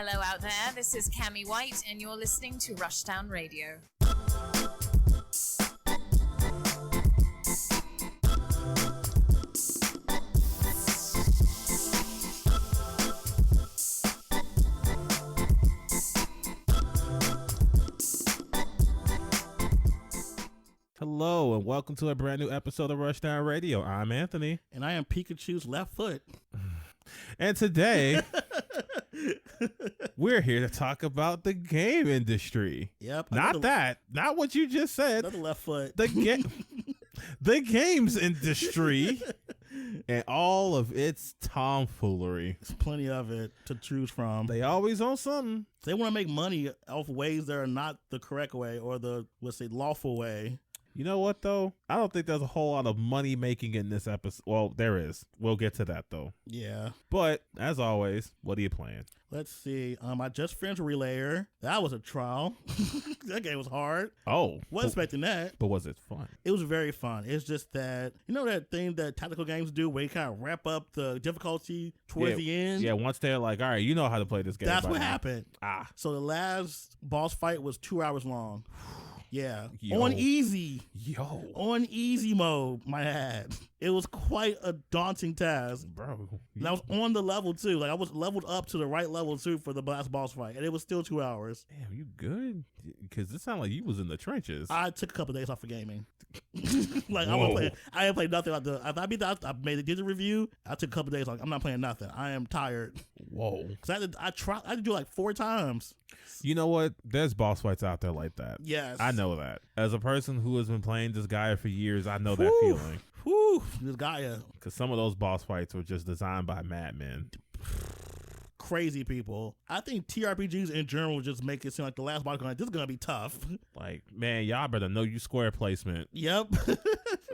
Hello out there, this is Cammie White and you're listening to Rushdown Radio. Hello and welcome to a brand new episode of Rushdown Radio. I'm Anthony. And I am Pikachu's left foot. And today, we're here to talk about the game industry. Yep. Not what you just said. Another left foot. The games industry and all of its tomfoolery. There's plenty of it to choose from. They always own something. They want to make money off ways that are not the correct way or the, let's say, lawful way. You know what, though? I don't think there's a whole lot of money making in this episode. Well, there is. We'll get to that, though. Yeah. But, as always, what are you playing? Let's see. I just finished Relayer. That was a trial. That game was hard. Oh. Wasn't expecting that. But was it fun? It was very fun. It's just that, you know that thing that tactical games do where you kind of wrap up the difficulty towards the end? Yeah, once they're like, all right, you know how to play this game. That's what happened. So the last boss fight was 2 hours long. Yeah. Yo. On easy. Yo. On easy mode, my ad. It was quite a daunting task. Bro. And I was on the level too. Like I was leveled up to the right level too for the last boss fight. And it was still 2 hours. Damn, you good? Because it sounded like you was in the trenches. I took a couple of days off of gaming. Like I didn't play nothing. If I beat that, I did the review. I took a couple of days. Like I'm not playing nothing. I am tired. Whoa. Because I had to do it like 4 times. You know what? There's boss fights out there like that. Yes. I know that. As a person who has been playing this guy for years, I know that feeling. Whew, this guy. Because some of those boss fights were just designed by madmen. Crazy people. I think TRPGs in general just make it seem like the last boss going, this is going to be tough. Like, man, y'all better know your square placement. Yep.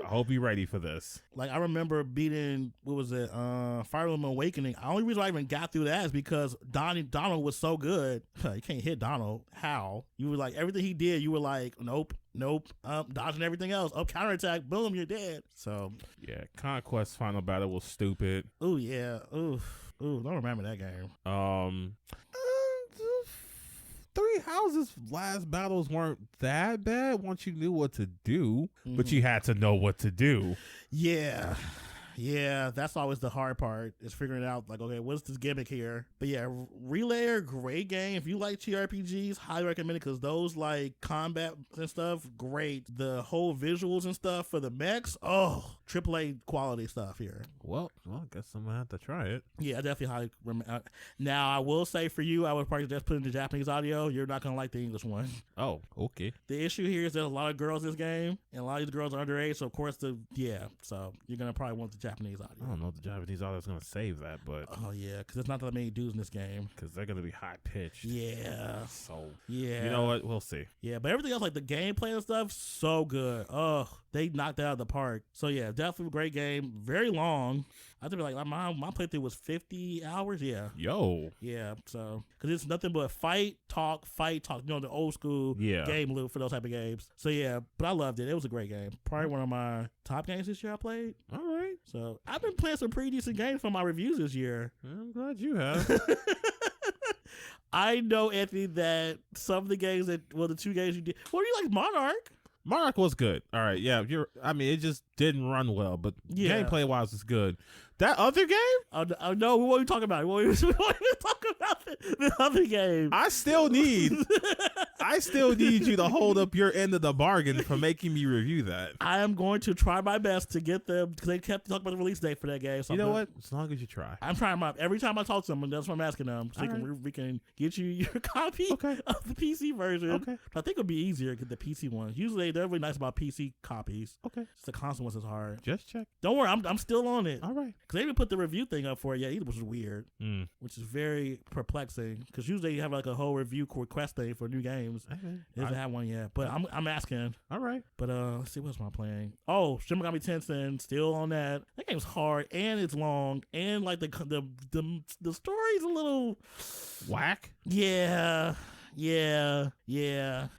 I hope you're ready for this. Like, I remember beating, what was it, Fire Emblem Awakening. The only reason I even got through that is because Donald was so good. You can't hit Donald. How? You were like, everything he did, you were like, nope, dodging everything else. Counterattack, boom, you're dead. So. Yeah, Conquest Final Battle was stupid. Oh, yeah. Ooh, don't remember that game. Three Houses last battles weren't that bad once you knew what to do, but you had to know what to do. Yeah, that's always the hard part, is figuring out, like, okay, what's this gimmick here? But yeah, Relayer, great game. If you like TRPGs, highly recommend it, because those, like, combat and stuff, great. The whole visuals and stuff for the mechs, AAA quality stuff here. Well, I guess I'm going to have to try it. Yeah, I definitely highly recommend. Now, I will say for you, I would probably just put in the Japanese audio. You're not going to like the English one. Oh, okay. The issue here is there's a lot of girls in this game, and a lot of these girls are underage, so of course, so you're going to probably want the Japanese audio. I don't know if the Japanese audio is going to save that, but... Oh, yeah, because there's not that many dudes in this game. Because they're going to be high-pitched. Yeah. So, yeah. You know what? We'll see. Yeah, but everything else, like the gameplay and stuff, so good. Oh, they knocked it out of the park. So, yeah, definitely a great game. Very long. I think like my playthrough was 50 hours. Yeah. Yo. Yeah, so, because it's nothing but fight, talk. You know, the old school game loop for those type of games. So, yeah, but I loved it. It was a great game. Probably one of my top games this year I played. All right. So, I've been playing some pretty decent games for my reviews this year. I'm glad you have. I know, Anthony, that some of the games the 2 games you did. What do you like, Monarch? Monarch was good. All right, yeah. It just didn't run well, but gameplay wise, it's good. That other game? Oh no, what are you talking about? What are you talking about? The other game. I still need you to hold up your end of the bargain for making me review that. I am going to try my best to get them, because they kept talking about the release date for that game. So you know what? As long as you try. I'm trying every time I talk to them, and that's what I'm asking them. So we can get you your copy of the PC version. Okay. But I think it would be easier to get the PC ones. Usually they're really nice about PC copies. Okay. Just the console ones is hard. Just check. Don't worry, I'm still on it. All right. Because they didn't put the review thing up for it yet either, which is weird. Which is very perplexing. Because usually you have like a whole review request thing for new games. It doesn't have one yet. But I'm asking. All right. But let's see, what's my playing? Oh, Shin Megami Tensei, still on that. That game's hard and it's long. And like the story's a little whack. Yeah. Yeah.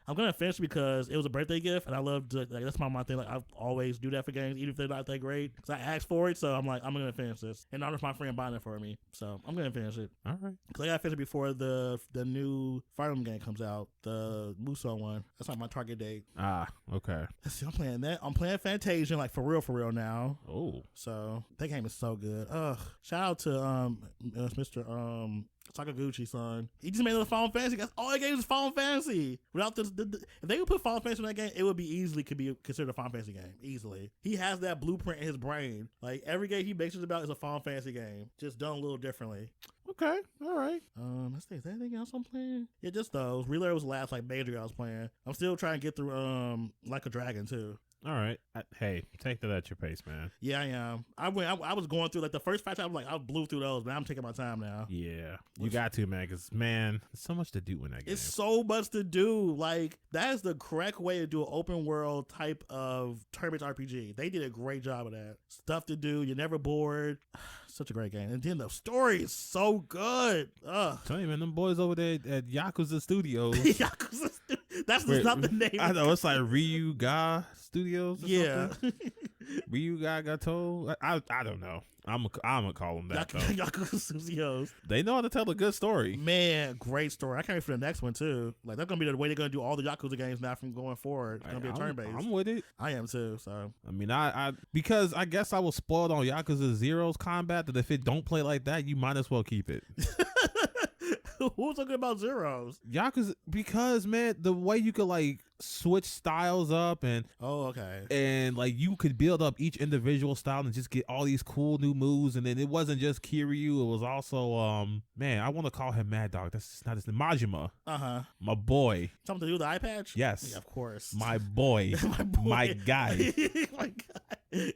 I'm gonna finish because it was a birthday gift, and I love to, like, that's my thing. Like, I always do that for games, even if they're not that great, because I asked for it. So I'm like, I'm gonna finish this, and not just my friend buying it for me. So I'm gonna finish it. All right. Because I gotta finish it before the new Fire Emblem game comes out, the Musou one. That's not my target date. Ah, okay. Let's see, I'm playing that. I'm playing Fantasia, like for real now. Oh. So that game is so good. Shout out to Mr. Sakaguchi, son. He just made another Final Fantasy. That's all that game is Final Fantasy. Without this, if they would put Final Fantasy in that game, it would be considered a Final Fantasy game. Easily. He has that blueprint in his brain. Like, every game he makes it about is a Final Fantasy game, just done a little differently. Okay. All right. Let's see. Is there anything else I'm playing? Yeah, just those. Relay was the last like major I was playing. I'm still trying to get through Like a Dragon too. All right. Hey, take that at your pace, man. Yeah, I am. I was going through like the first 5 times. I blew through those, but I'm taking my time now. Yeah, you got to, man. Because there's so much to do in that game. It's so much to do. Like, that is the correct way to do an open world type of turn-based RPG. They did a great job of that. Stuff to do. You're never bored. Such a great game. And then the story is so good. Tell you, man, them boys over there at Yakuza Studios. Yakuza That's not the name. I know, it's like Ryuga Studios or yeah. something. Ryuga Gato. I don't know. I'm gonna call them that though. Yakuza Studios. They know how to tell a good story. Man, great story. I can't wait for the next one too. Like, that's gonna be the way they're gonna do all the Yakuza games now from going forward. It's gonna be a turn based. I'm with it. I am too. So I mean, I because I guess I was spoiled on Yakuza Zero's combat that if it don't play like that, you might as well keep it. Who's talking about Zeros? Yakuza, because man, the way you could like switch styles up and like you could build up each individual style and just get all these cool new moves, and then it wasn't just Kiryu, it was also man, I want to call him Mad Dog. That's not his name. Majima. My boy. Something to do with the eye patch? Yes. Yeah, of course. My boy. My guy. My guy.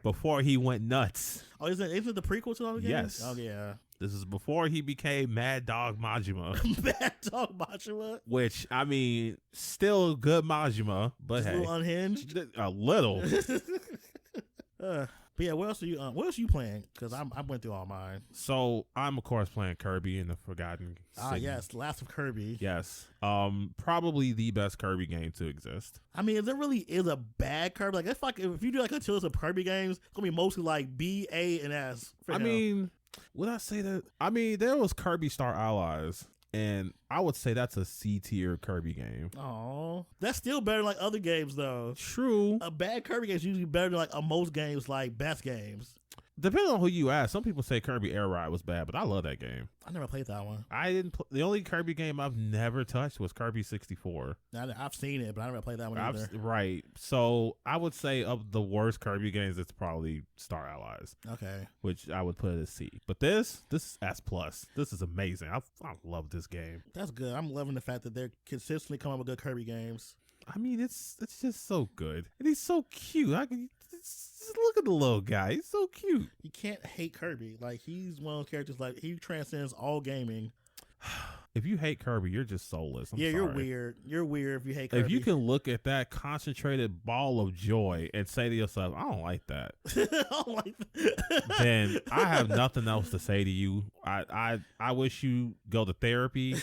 Before he went nuts. Oh, isn't it the prequel to all the games? Yes. Oh yeah. This is before he became Mad Dog Majima. Mad Dog Majima? Which, I mean, still good Majima, but just hey. A little unhinged? A little. But yeah, what else are you playing? Because I went through all mine. So I'm of course playing Kirby in the Forgotten City. Yes, Last of Kirby. Yes. Probably the best Kirby game to exist. I mean, there really is a bad Kirby. Like, if you do like a list of Kirby games, it's gonna be mostly like B, A, and S. I mean, would I say that? I mean, there was Kirby Star Allies, and I would say that's a C tier Kirby game. Oh, that's still better than like other games though. True. A bad Kirby game is usually better than like most games, like best games. Depending on who you ask, some people say Kirby Air Ride was bad, but I love that game. I never played that one. I didn't. The only Kirby game I've never touched was Kirby 64. I've seen it, but I never played that one either. Right. So I would say of the worst Kirby games, it's probably Star Allies. Okay. Which I would put as C. But this is S+. This is amazing. I love this game. That's good. I'm loving the fact that they're consistently coming up with good Kirby games. I mean, it's just so good. And he's so cute. Just look at the little guy. He's so cute. You can't hate Kirby. Like, he's one of those characters, like, he transcends all gaming. If you hate Kirby, you're just soulless. I'm sorry. You're weird. You're weird if you hate Kirby. If you can look at that concentrated ball of joy and say to yourself, I don't like that. I don't like that. Then I have nothing else to say to you. I wish you go to therapy.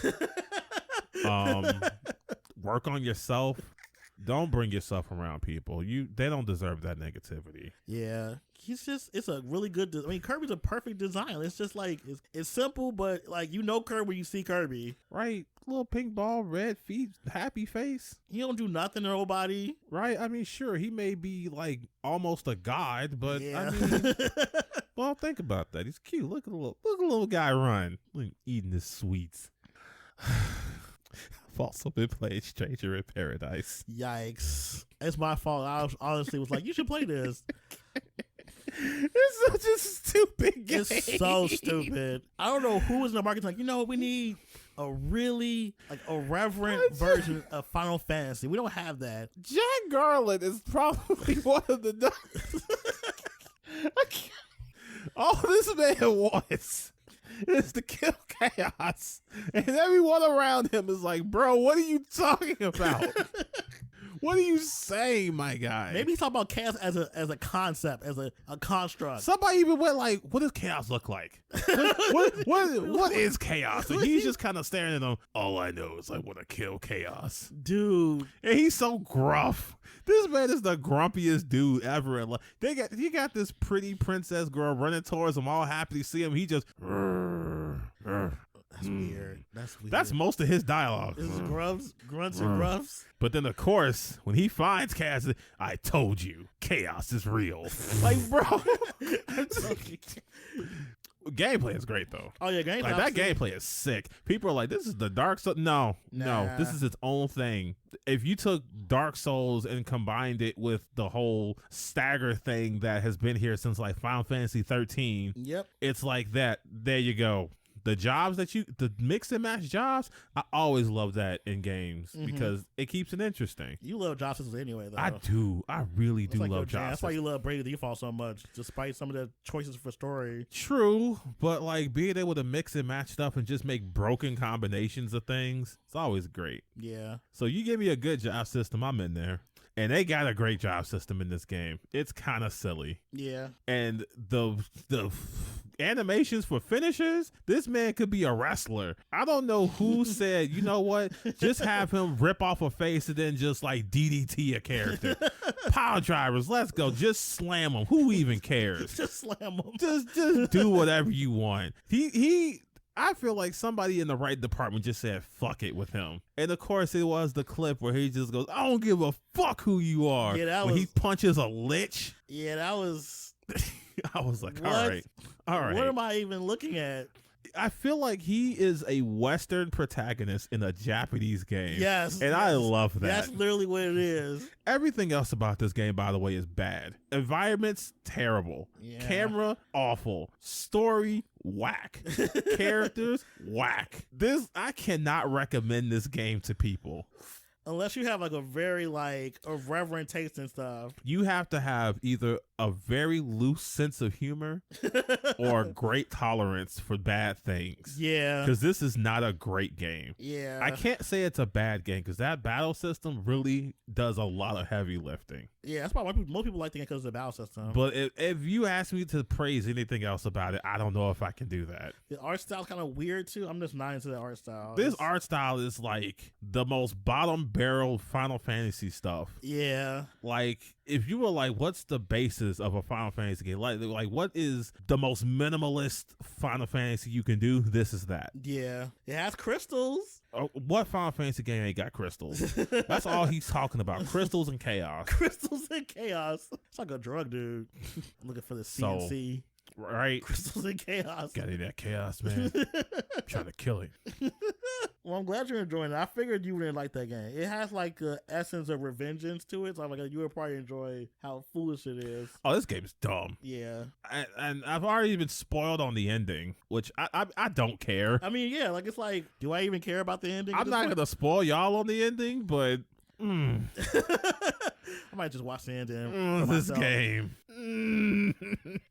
Work on yourself. Don't bring yourself around people. They don't deserve that negativity. Yeah. It's a really good, I mean, Kirby's a perfect design. It's just like, it's simple, but like, Kirby when you see Kirby. Right. Little pink ball, red feet, happy face. He don't do nothing to nobody. Right. I mean, sure, he may be like almost a god, but yeah. I mean, well, think about that. He's cute. Look at the little guy run. Eating his sweets. I've also been playing Stranger in Paradise. Yikes. It's my fault. I honestly was like, you should play this. It's such a stupid game. It's so stupid. I don't know who was in the market like, we need a really like irreverent version of Final Fantasy. We don't have that. Jack Garland is probably one of the all this man wants is to kill chaos, and everyone around him is like, bro, what are you talking about? What are you saying, my guy? Maybe he's talking about chaos as a concept, as a construct. Somebody even went like, what does chaos look like? What is chaos? And he's just kind of staring at them. All I know is I want to kill chaos. Dude. And he's so gruff. This man is the grumpiest dude ever in life. You got this pretty princess girl running towards him, all happy to see him. He just That's weird. That's most of his dialogue. This is grunts and gruffs. But then, of course, when he finds chaos, I told you, chaos is real. Like, bro. Gameplay is great though. Oh yeah, gameplay. Like that gameplay is sick. People are like, "This is the Dark Souls." No, this is its own thing. If you took Dark Souls and combined it with the whole stagger thing that has been here since like Final Fantasy 13, yep, it's like that. There you go. The jobs the mix and match jobs, I always love that in games because it keeps it interesting. You love job systems anyway, though. I do. I really do love job systems. That's why you love Brave Default so much, despite some of the choices for story. True, but like being able to mix and match stuff and just make broken combinations of things, it's always great. Yeah. So you give me a good job system, I'm in there. And they got a great job system in this game. It's kind of silly. Yeah. And the animations for finishers, this man could be a wrestler. I don't know who said, you know what? Just have him rip off a face and then just like DDT a character. Power drivers, let's go. Just slam them. Who even cares? Just slam them. Just do whatever you want. I feel like somebody in the right department just said fuck it with him. And of course it was the clip where he just goes, I don't give a fuck who you are. Yeah, when he punches a lich. Yeah, that was I was like, what? all right. What am I even looking at? I feel like he is a Western protagonist in a Japanese game. Yes. And I love that. That's literally what it is. Everything else about this game, by the way, is bad. Environments, terrible. Yeah. Camera, awful. Story, whack. Characters, whack. I cannot recommend this game to people. Unless you have like a very like irreverent taste and stuff. You have to have either a very loose sense of humor or a great tolerance for bad things. Yeah. Because this is not a great game. Yeah. I can't say it's a bad game because that battle system really does a lot of heavy lifting. Yeah, that's why most people like the game because of the battle system. But if you ask me to praise anything else about it, I don't know if I can do that. The art style's kind of weird too. I'm just not into the art style. This art style is like the most bottom barrel Final Fantasy stuff. Yeah. Like if you were like, what's the basis of a Final Fantasy game? Like what is the most minimalist Final Fantasy you can do? This is that. Yeah. It has crystals. Oh, what Final Fantasy game ain't got crystals? That's all he's talking about. Crystals and chaos. Crystals and chaos. It's like a drug, dude. Looking for the CNC. Right. Crystals and chaos. Got in that chaos, man. Trying to kill it. Well, I'm glad you're enjoying it. I figured you wouldn't like that game. It has like the essence of revengeance to it. So I'm like, you would probably enjoy how foolish it is. Oh, this game is dumb. Yeah. And I've already been spoiled on the ending, which I don't care. I mean, yeah, like it's like, do I even care about the ending? I'm not going to spoil y'all on the ending, but I might just watch the ending. This game.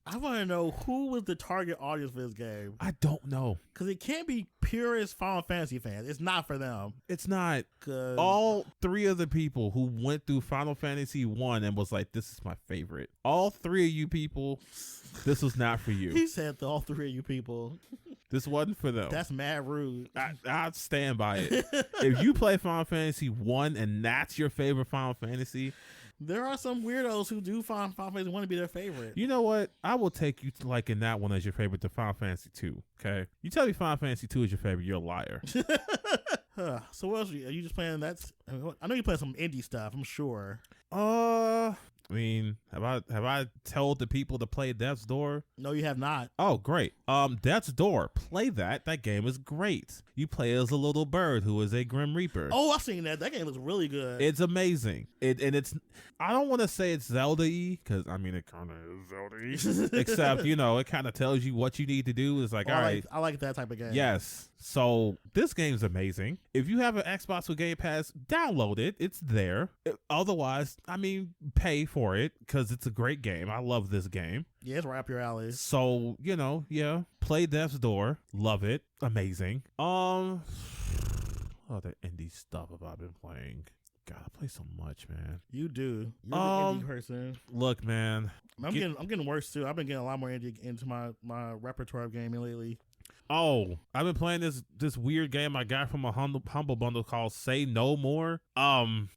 I want to know who was the target audience for this game. I don't know. Because it can't be purist Final Fantasy fans. It's not for them. It's not. All three of the people who went through Final Fantasy 1 and was like, this is my favorite. All three of you people, this was not for you. He said all three of you people. This wasn't for them. That's mad rude. I'd stand by it. If you play Final Fantasy 1 and that's your favorite Final Fantasy, there are some weirdos who do find Final Fantasy 1 to be their favorite. You know what? I will take you to liking that one as your favorite to Final Fantasy 2. Okay? You tell me Final Fantasy 2 is your favorite, you're a liar. So what else are you just playing? I know you play some indie stuff, I'm sure. I mean, have I told the people to play Death's Door? No, you have not. Oh, great. Death's Door. Play that. That game is great. You play as a little bird who is a Grim Reaper. Oh, I've seen that. That game looks really good. It's amazing. I don't want to say it's Zelda-y, because, I mean, it kind of is Zelda-y. Except, it kind of tells you what you need to do. It's like, all right. I like that type of game. Yes. So this game's amazing. If you have an Xbox with Game Pass, download it. It's there. Otherwise, I mean, pay for it because it's a great game. I love this game. Yeah, it's right up your alley. So, yeah. Play Death's Door. Love it. Amazing. Other indie stuff have I been playing? God, I play so much, man. You do. You're an indie person. Look, man. I'm getting worse too. I've been getting a lot more into my repertoire of gaming lately. Oh, I've been playing this weird game I got from a humble bundle called Say No More.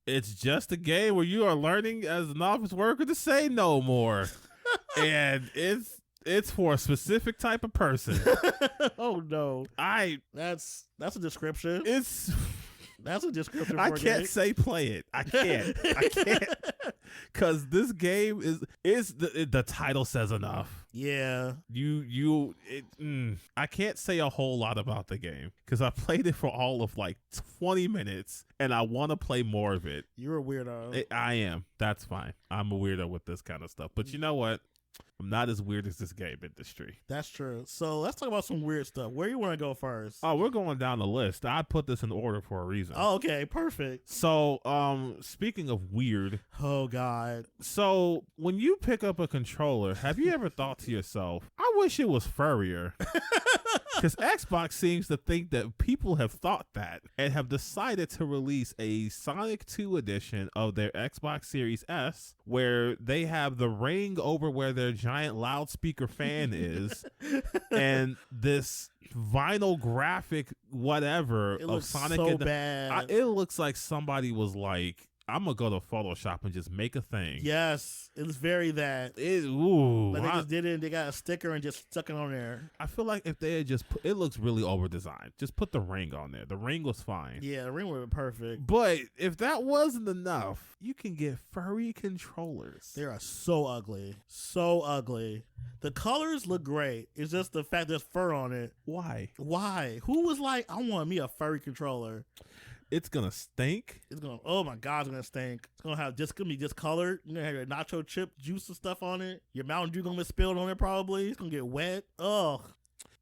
It's just a game where you are learning as an office worker to say no more. And it's for a specific type of person. Oh no. That's a description. That's a description. I can't say play it. I can't. Because this game is the title says enough. Yeah. I can't say a whole lot about the game because I played it for all of like 20 minutes and I want to play more of it. You're a weirdo. I am. That's fine. I'm a weirdo with this kind of stuff. But you know what? I'm not as weird as this game industry. That's true. So let's talk about some weird stuff. Where you want to go first? Oh, we're going down the list. I put this in order for a reason. Oh, okay. Perfect. So, speaking of weird. Oh, God. So, when you pick up a controller, have you ever thought to yourself, I wish it was furrier? Because Xbox seems to think that people have thought that and have decided to release a Sonic 2 edition of their Xbox Series S where they have the ring over where their giant loudspeaker fan is and this vinyl graphic whatever it of looks Sonic. So bad. It looks like somebody was like, I'm gonna go to Photoshop and just make a thing. Yes, it's very that. But they just did it. They got a sticker and just stuck it on there. I feel like if they had just put, it looks really over designed. Just put the ring on there. The ring was fine. Yeah, the ring would have been perfect. But if that wasn't enough, you can get furry controllers. They are so ugly. So ugly. The colors look great. It's just the fact there's fur on it. Why? Who was like, I want me a furry controller? It's gonna stink. Oh my God, it's gonna stink. It's gonna be discolored. You're gonna have your nacho chip juice and stuff on it. Your Mountain Dew gonna be spilled on it probably. It's gonna get wet. Ugh.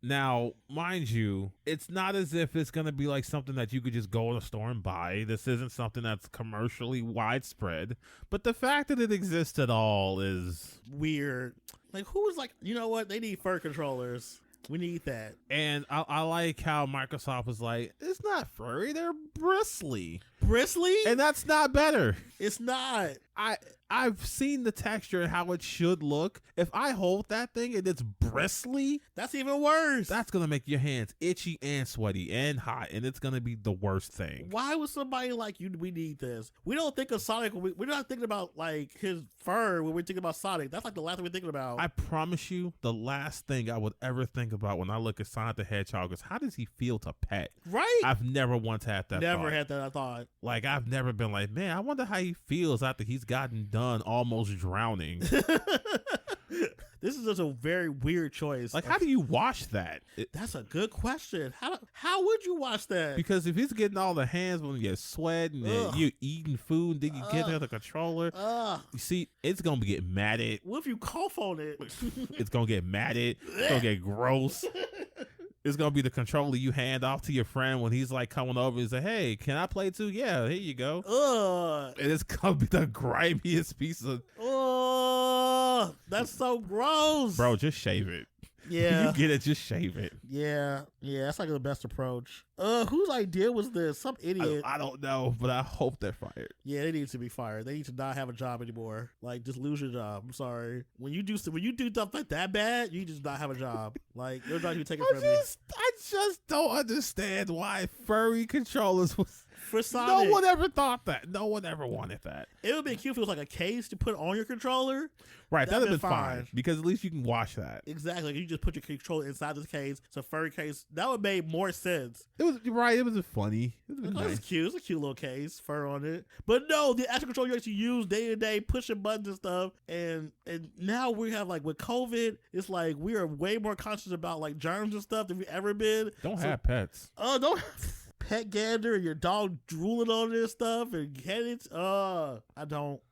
Now, mind you, it's not as if it's going to be like something that you could just go in a store and buy. This isn't something that's commercially widespread. But the fact that it exists at all is weird. Like, who was like, you know what? They need fur controllers. We need that. And I like how Microsoft was like, it's not furry, they're bristly. Bristly? And that's not better. It's not. I've seen the texture and how it should look. If I hold that thing and it's bristly, that's even worse. That's going to make your hands itchy and sweaty and hot, and it's going to be the worst thing. Why would somebody like you, we need this? We don't think of Sonic. We're not thinking about like his fur when we're thinking about Sonic. That's like the last thing we're thinking about. I promise you, the last thing I would ever think about when I look at Sonic the Hedgehog is how does he feel to pet? Right. I've never once had that Never had that thought. Like, I've never been like, man, I wonder how he feels after he's gotten done almost drowning. This is just a very weird choice. Like, how do you wash that? That's a good question. How would you wash that? Because if he's getting all the hands when you're sweating and you're eating food, then you get to the controller. You see, it's going to get matted. What if you cough on it? It's going to get matted. It's going to get gross. It's going to be the controller you hand off to your friend when he's like coming over and say, hey, can I play too? Yeah, here you go. And it's going to be the grimiest piece of... That's so gross. Bro, just shave it. Yeah. You get it, just shave it. Yeah, that's like the best approach. Whose idea was this? Some idiot. I don't know, but I hope they're fired. Yeah, they need to be fired. They need to not have a job anymore. Like, just lose your job. I'm sorry. When you do stuff like that bad, you just not have a job. Like, your job you take it from you. I just don't understand why furry controllers was... For Sonic. No one ever thought that. No one ever wanted that. It would be cute if it was like a case to put on your controller. Right, that'd have been fine because at least you can wash that. Exactly. You just put your controller inside this case. It's a furry case. That would make more sense. It was right. It was funny. It was nice. Cute. It's a cute little case, fur on it. But no, the actual controller you actually use day to day, pushing buttons and stuff. And now we have like with COVID, it's like we are way more conscious about like germs and stuff than we ever been. Don't have pets. Oh, don't. Pet gander and your dog drooling on this stuff and headaches. I don't.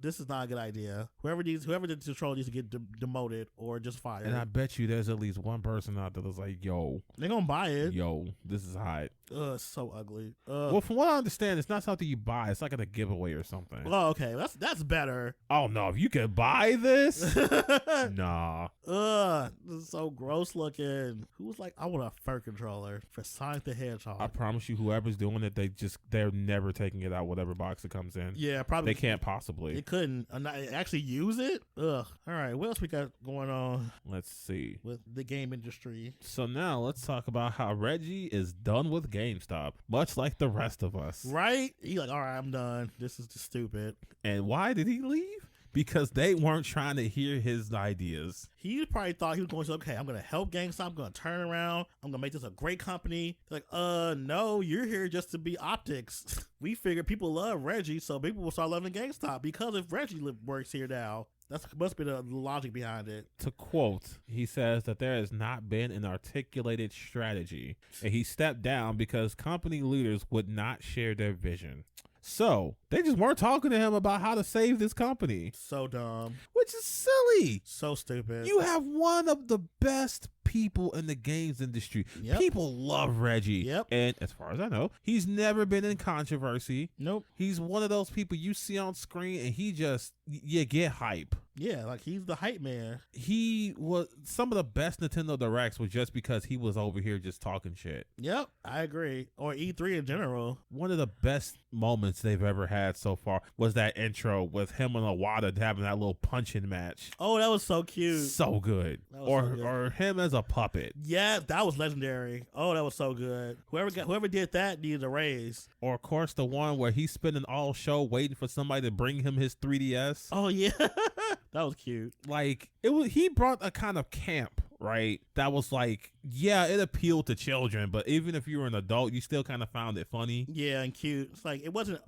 This is not a good idea. Whoever did the control needs to get demoted or just fired. And I bet you there's at least one person out there that's like, yo, they're gonna buy it. Yo, this is hot. It's so ugly. Well, from what I understand, it's not something you buy. It's like at a giveaway or something. Oh, okay. That's better. Oh no, if you could buy this, nah. This is so gross looking. Who was like, I want a fur controller for Sonic the Hedgehog? I promise you, whoever's doing it, they're never taking it out whatever box it comes in. Yeah, probably. They can't possibly. They couldn't actually use it. Ugh. All right, what else we got going on? Let's see. With the game industry. So now let's talk about how Reggie is done with GameStop, much like the rest of us. Right? He's like, all right, I'm done. This is just stupid. And why did he leave? Because they weren't trying to hear his ideas. He probably thought he was going to say, okay, I'm going to help GameStop. I'm going to turn around. I'm going to make this a great company. Like, no, you're here just to be optics. We figured people love Reggie, so people will start loving GameStop because if Reggie works here now. That must be the logic behind it. To quote, he says that there has not been an articulated strategy, and he stepped down because company leaders would not share their vision. So they just weren't talking to him about how to save this company. So dumb. Which is silly. So stupid. You have one of the best people in the games industry. Yep. People love Reggie. Yep. And as far as I know, he's never been in controversy. Nope. He's one of those people you see on screen and he just, you get hype. Yeah, like he's the hype man. He was, some of the best Nintendo Directs was just because he was over here just talking shit. Yep, I agree. Or E3 in general. One of the best moments they've ever had so far was that intro with him and Iwata having that little punching match. Oh, that was so cute. So good. Or him as a puppet. Yeah, that was legendary. Oh, that was so good. Whoever did that needed a raise. Or of course the one where he's spending all show waiting for somebody to bring him his 3DS. Oh yeah. That was cute. Like he brought a kind of camp, right? That was like, yeah, it appealed to children, but even if you were an adult, you still kind of found it funny. Yeah, and cute. It's like it wasn't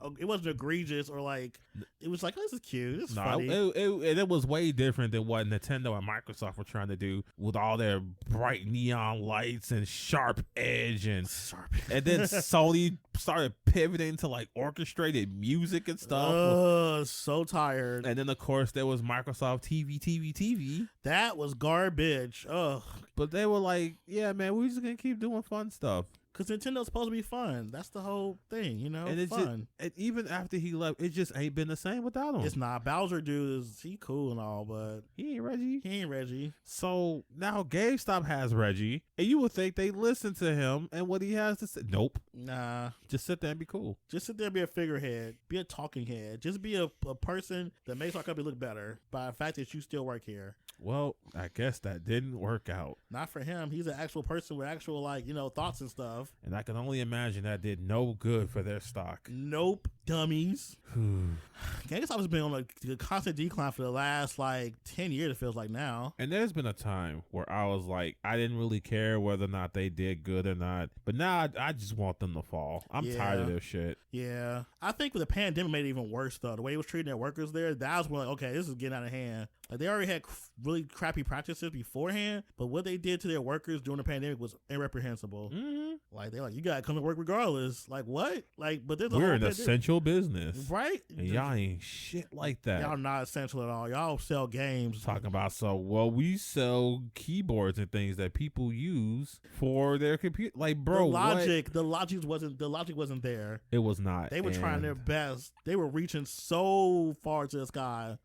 egregious or like it was like, oh, this is cute. This is funny. It was way different than what Nintendo and Microsoft were trying to do with all their bright neon lights and sharp edge and then Sony started pivoting to like orchestrated music and stuff. So tired. And then of course there was Microsoft TV. That was garbage. Ugh. But they were like, yeah, man, we're just gonna keep doing fun stuff. Because Nintendo's supposed to be fun. That's the whole thing, you know? And it's fun. And even after he left, it just ain't been the same without him. It's not. Bowser dude he cool and all, but he ain't Reggie. So now GameStop has Reggie, and you would think they listen to him and what he has to say. Nope. Nah. Just sit there and be cool. Just sit there and be a figurehead. Be a talking head. Just be a person that makes our company look better by the fact that you still work here. Well, I guess that didn't work out. Not for him. He's an actual person with actual, thoughts and stuff. And I can only imagine that did no good for their stock. Nope. Dummies. GameStop has been on a constant decline for the last 10 years, it feels like now. And there's been a time where I was like, I didn't really care whether or not they did good or not. But now I just want them to fall. I'm tired of their shit. Yeah. I think the pandemic made it even worse, though. The way it was treating their workers there, that was when, okay, this is getting out of hand. They already had really crappy practices beforehand, but what they did to their workers during the pandemic was irreprehensible. Mm-hmm. They're like, you gotta come to work regardless. Like, what? But there's we're an essential business, right? And y'all ain't shit like that. Y'all not essential at all. Y'all sell games. Talking about we sell keyboards and things that people use for their computer. Bro, the logic wasn't there. It was not. They were trying their best. They were reaching so far to the sky.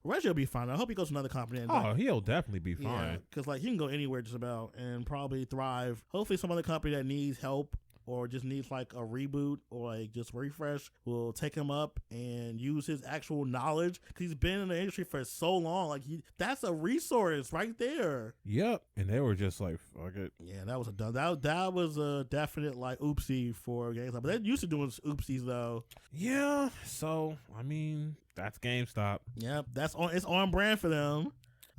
Reggie will be fine. I hope he goes to another company. He'll definitely be fine. Because he can go anywhere just about and probably thrive. Hopefully some other company that needs help or just needs a reboot or just refresh will take him up and use his actual knowledge because he's been in the industry for so long. That's a resource right there. Yep. And they were just like, fuck it. Yeah, that was that was a definite oopsie for GameStop. But they're used to doing oopsies though. Yeah. So I mean, that's GameStop. Yep. It's on brand for them.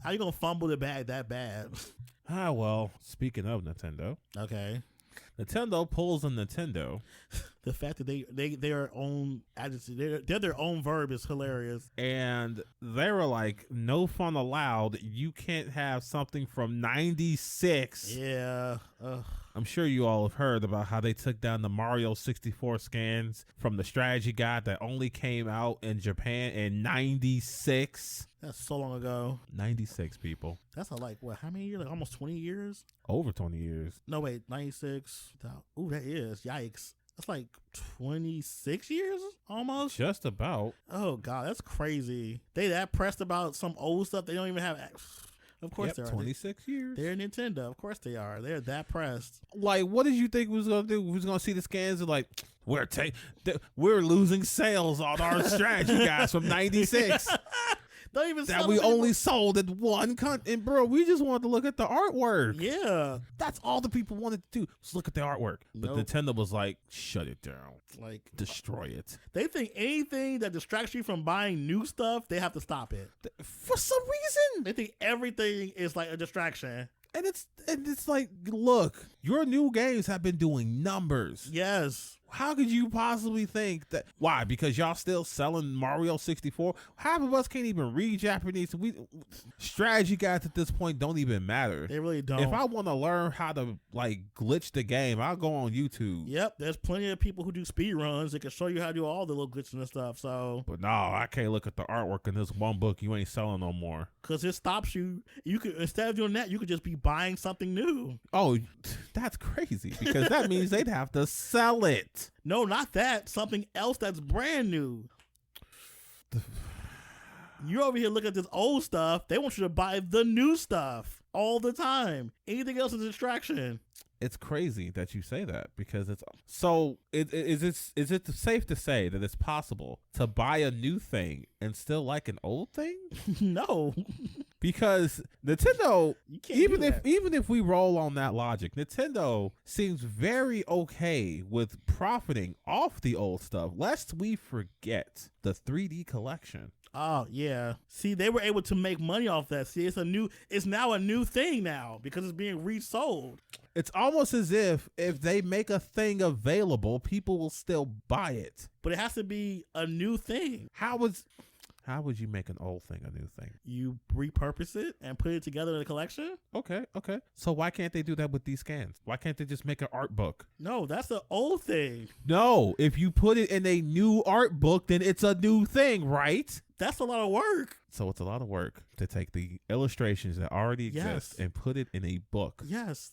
How you gonna fumble the bag that bad? Well, speaking of Nintendo. Okay. Nintendo pulls a Nintendo. The fact that they're own adjective, they're their own verb is hilarious. And they were like, no fun allowed. You can't have something from 96. Yeah. I'm sure you all have heard about how they took down the Mario 64 scans from the strategy guide that only came out in Japan in 96. That's so long ago. 96 people. That's like what? How many years? Like almost 20 years. Over 20 years. No, wait, 96. Ooh, that is yikes. That's like 26 years almost. Just about. Oh God, that's crazy. They that pressed about some old stuff they don't even have. Of course they are. 26 years. They're Nintendo. Of course they are. They're that pressed. Like, what did you think we was gonna do? We was gonna see the scans and like, we're losing sales on our strategy guys from 96. Don't even that we only sold at one and bro, we just wanted to look at the artwork. Yeah, that's all the people wanted to do, was look at the artwork. But Nintendo was like, shut it down, like destroy it. They think anything that distracts you from buying new stuff, they have to stop it for some reason. They think everything is like a distraction. And it's like, look, your new games have been doing numbers. Yes. How could you possibly think that? Why? Because y'all still selling Mario 64? Half of us can't even read Japanese. Strategy guides at this point don't even matter. They really don't. If I want to learn how to like glitch the game, I'll go on YouTube. Yep, there's plenty of people who do speed runs that can show you how to do all the little glitches and stuff. So, but no, I can't look at the artwork in this one book. You ain't selling no more. Cause it stops you. You could, instead of doing that, you could just be buying something new. Oh, that's crazy because that means they'd have to sell it. No, not that. Something else that's brand new. You're over here looking at this old stuff. They want you to buy the new stuff all the time. Anything else is a distraction. It's crazy that you say that because it's so. Is it safe to say that it's possible to buy a new thing and still like an old thing? No, because Nintendo, you can't even if we roll on that logic, Nintendo seems very okay with profiting off the old stuff. Lest we forget the 3D collection. Oh yeah. See, they were able to make money off that. See, it's now a new thing now because it's being resold. It's almost as if they make a thing available, people will still buy it. But it has to be a new thing. How would you make an old thing a new thing? You repurpose it and put it together in a collection? Okay. So why can't they do that with these scans? Why can't they just make an art book? No, that's the old thing. No, if you put it in a new art book, then it's a new thing, right? That's a lot of work. So it's a lot of work to take the illustrations that already exist and put it in a book. Yes.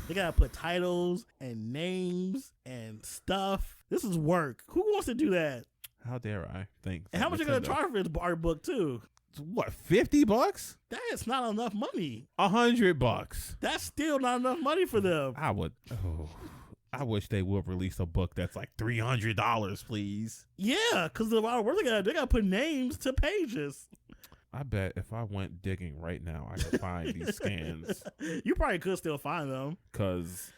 They gotta put titles and names and stuff. This is work. Who wants to do that? How dare I think? And how much are you gonna charge for this art book too? What, $50? That's not enough money. $100. That's still not enough money for them. I wish they would release a book that's like $300, please. Yeah, because the amount of work they gotta put names to pages. I bet if I went digging right now, I could find these scans. You probably could still find them. Because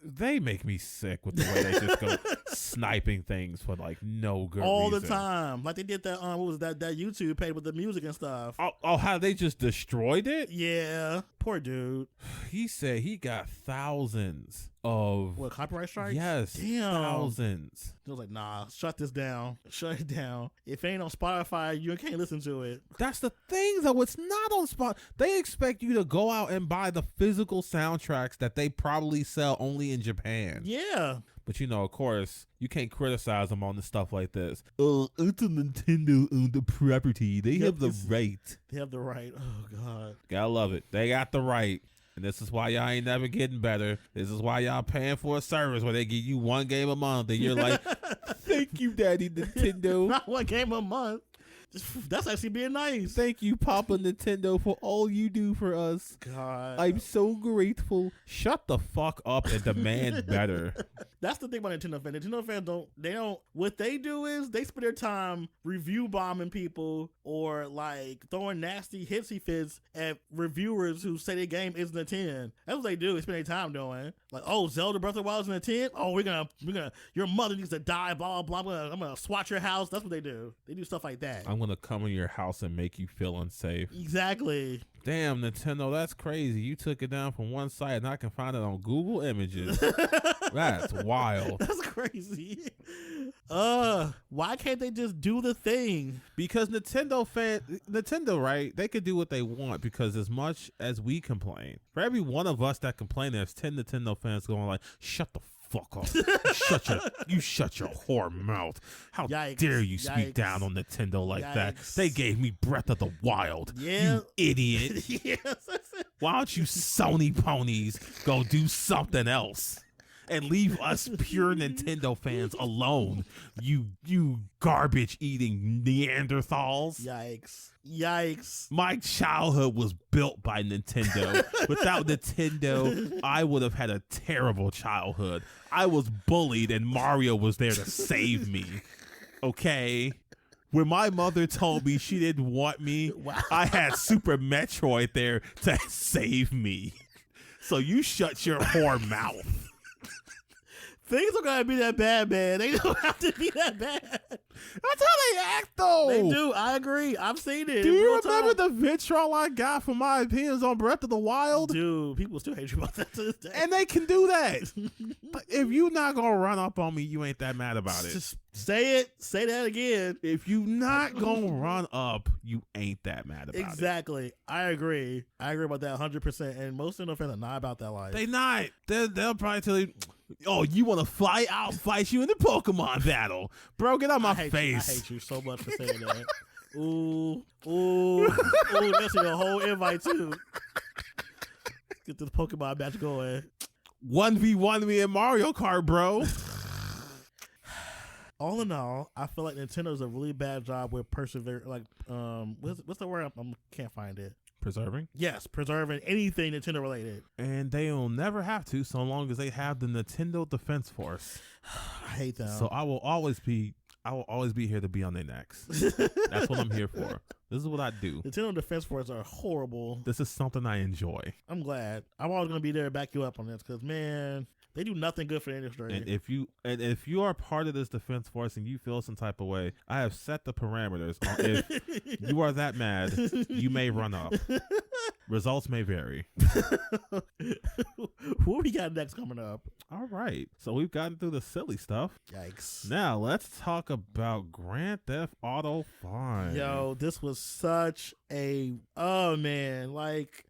they make me sick with the way they just go sniping things for like no good all reason. The time. Like they did that, what was that YouTube page with the music and stuff. Oh, how they just destroyed it? Yeah. Poor dude. He said he got thousands of copyright strikes? Yes. Damn. Thousands. It was like, nah, shut this down. Shut it down. If it ain't on Spotify, you can't listen to it. That's the thing though. It's not on Spotify. They expect you to go out and buy the physical soundtracks that they probably sell only in Japan. Yeah. But of course, you can't criticize them on the stuff like this. Oh, it's a Nintendo owned the property. They have the right. They have the right. Oh God. Gotta love it. They got the right. And this is why y'all ain't never getting better. This is why y'all paying for a service where they give you one game a month and you're like, thank you, Daddy Nintendo. Not one game a month. That's actually being nice. Thank you, Papa Nintendo, for all you do for us. God. I'm so grateful. Shut the fuck up and demand better. That's the thing about Nintendo fans. Nintendo fans what they do is they spend their time review bombing people or like throwing nasty hitsy fits at reviewers who say their game isn't a 10. That's what they do. They spend their time doing. Like, oh, Zelda Breath of the Wild isn't a 10? Oh, we're gonna, your mother needs to die, blah, blah, blah. I'm gonna swat your house. That's what they do. They do stuff like that. I'm gonna come in your house and make you feel unsafe. Exactly. Damn, Nintendo, that's crazy. You took it down from one site and I can find it on Google Images. That's wild. That's crazy. Why can't they just do the thing? Because Nintendo, right? They could do what they want because as much as we complain, for every one of us that complain, there's 10 Nintendo fans going like, shut the fuck up. You shut your whore mouth. How Yikes. dare you speak Yikes. down on Nintendo like that? Yikes. They gave me Breath of the Wild. Yeah. You idiot. Yes. Why don't you Sony ponies go do something else and leave us pure Nintendo fans alone? You garbage eating Neanderthals. Yikes. My childhood was built by Nintendo. Without Nintendo, I would have had a terrible childhood. I was bullied and Mario was there to save me. Okay? When my mother told me she didn't want me, Wow. I had Super Metroid there to save me. So you shut your whore mouth. Things don't gotta be that bad, man. They don't have to be that bad. That's how they act, though. They do. I agree. I've seen it. Do in you real remember time. the vitriol I got for my opinions on Breath of the Wild? Dude, people still hate you about that to this day. And they can do that. But if you not gonna run up on me, you ain't that mad about it. Just say it. Say that again. If you not gonna run up, you ain't that mad about it. Exactly. I agree. I agree about that 100%. And most Nintendo fans are not about that life. They not. They'll probably tell you, oh, you want to fight? I'll fight you in the Pokemon battle. Bro, get out my face. I hate you so much for saying that. Ooh. That's a whole invite too. Get the Pokemon match going. 1v1 me in Mario Kart, bro. All in all, I feel like Nintendo does a really bad job with what's the word? I can't find it. Preserving? Yes, preserving anything Nintendo related. And they will never have to so long as they have the Nintendo Defense Force. I hate them. So I will always be here to be on their necks. That's what I'm here for. This is what I do. Nintendo Defense Force are horrible. This is something I enjoy. I'm glad. I'm always going to be there to back you up on this because, man, they do nothing good for the industry. And if you are part of this defense force and you feel some type of way, I have set the parameters. If you are that mad, you may run up. Results may vary. What we got next coming up? All right. So we've gotten through the silly stuff. Yikes. Now let's talk about Grand Theft Auto 5. Yo, this was such a, oh man, like.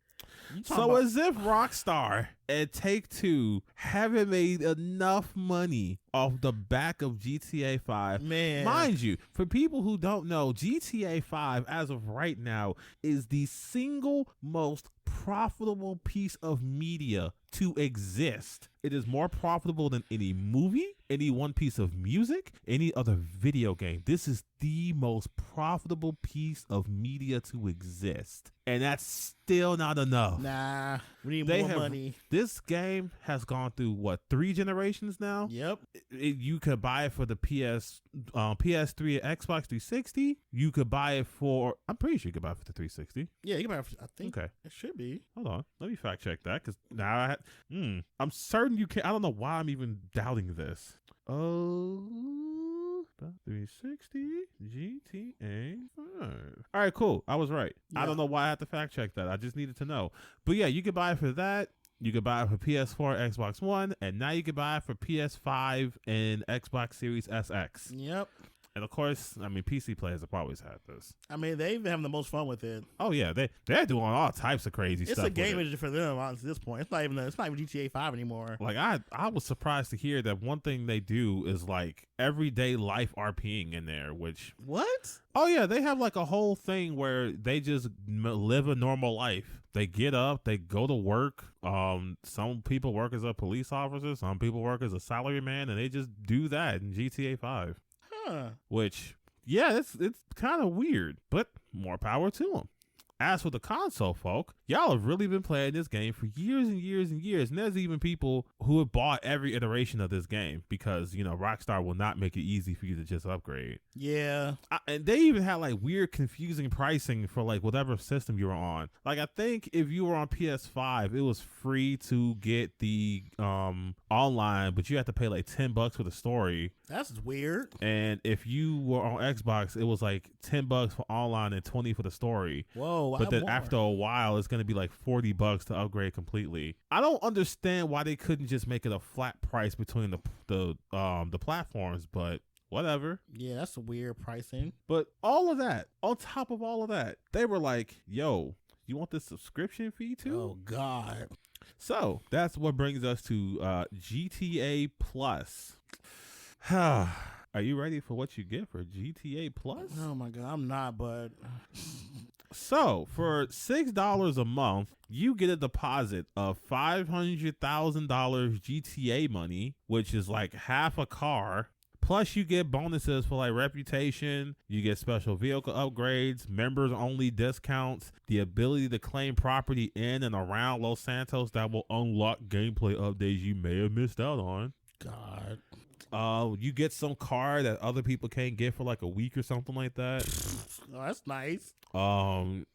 So as if Rockstar and Take-Two haven't made enough money off the back of GTA 5. Man. Mind you, for people who don't know, GTA 5 as of right now is the single most profitable piece of media to exist. It is more profitable than any movie, any one piece of music, any other video game. This is the most profitable piece of media to exist. And that's still not enough. Nah, we need more money. This game has gone through, what, 3 generations now? Yep. You could buy it for the PS3 and Xbox 360. You could buy it for, I'm pretty sure you could buy it for the 360. Yeah, you can buy it for, I think Okay. it should be. Hold on. Let me fact check that because now I'm certain you can. I don't know why I'm even doubting this. Oh, the 360 GTA 5. All right, cool. I was right. Yeah. I don't know why I had to fact check that. I just needed to know. But yeah, you could buy it for that. You could buy it for PS4, Xbox One, and now you could buy it for PS5 and Xbox Series SX. Yep. And of course, I mean, PC players have always had this. I mean, they've been having the most fun with it. Oh yeah, they're doing all types of crazy stuff. It's a game with it. engine for them, honestly, at this point. It's not even GTA 5 anymore. Like I was surprised to hear that one thing they do is like everyday life RPing in there, which What? oh yeah, they have like a whole thing where they just live a normal life. They get up, they go to work. Some people work as a police officer, some people work as a salaryman, and they just do that in GTA 5. Huh. Which, yeah, it's kind of weird, but more power to them. As for the console folk, y'all have really been playing this game for years and years and years. And there's even people who have bought every iteration of this game because, Rockstar will not make it easy for you to just upgrade. Yeah. And they even had like weird, confusing pricing for like whatever system you were on. Like, I think if you were on PS5, it was free to get the online, but you had to pay like $10 for the story. That's weird. And if you were on Xbox, it was like $10 for online and $20 for the story. Whoa. But then after a while, it's going to be like $40 to upgrade completely. I don't understand why they couldn't just make it a flat price between the platforms, but whatever. Yeah, that's a weird pricing. But all of that, on top of all of that, they were like, yo, you want this subscription fee too? Oh, God. So that's what brings us to GTA Plus. Are you ready for what you get for GTA Plus? Oh my God, I'm not, but So for $6 a month, you get a deposit of $500,000 GTA money, which is like half a car. Plus, you get bonuses for like reputation. You get special vehicle upgrades, members only discounts, the ability to claim property in and around Los Santos that will unlock gameplay updates you may have missed out on. God. You get some car that other people can't get for like a week or something like that. Oh, that's nice.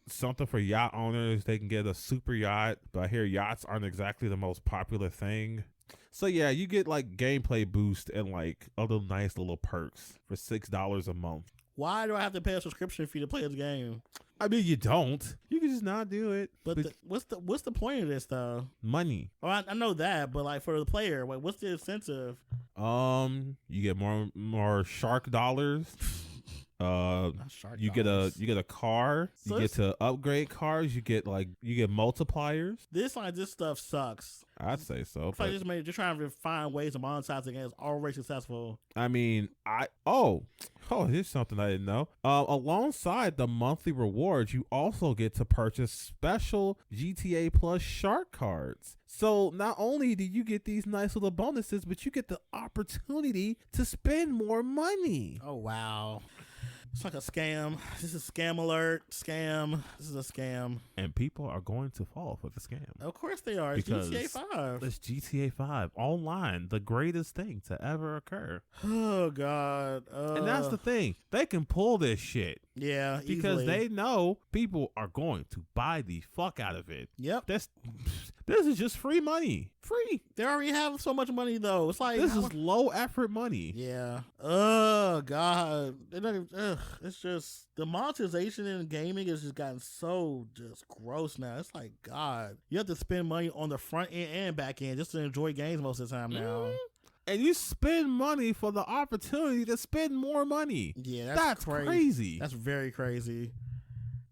Something for yacht owners. They can get a super yacht, but I hear yachts aren't exactly the most popular thing. So yeah, you get like gameplay boost and like other nice little perks for $6 a month. Why do I have to pay a subscription fee to play this game? I mean, you don't. You can just not do it. But what's the point of this though? Money. Oh, I know that, but like for the player, like, what's the incentive? You get more shark dollars. You get a car. So you get to upgrade cars. You get multipliers. This stuff sucks. I'd say so. It's like just trying to find ways to monetize the game is already successful. I mean, here's something I didn't know. Alongside the monthly rewards, you also get to purchase special GTA Plus shark cards. So not only do you get these nice little bonuses, but you get the opportunity to spend more money. Oh wow. It's like a scam. This is scam alert. Scam. This is a scam. And people are going to fall for the scam. Of course they are. It's GTA 5. It's GTA 5 online, the greatest thing to ever occur. Oh, God. And that's the thing. They can pull this shit. Yeah, because easily. They know people are going to buy the fuck out of it. Yep. This is just free money. Free. They already have so much money though. It's like this is low effort money. Yeah. Oh God. It's just the monetization in gaming has just gotten so just gross now. It's like God. You have to spend money on the front end and back end just to enjoy games most of the time now. And you spend money for the opportunity to spend more money. Yeah, that's crazy. That's very crazy.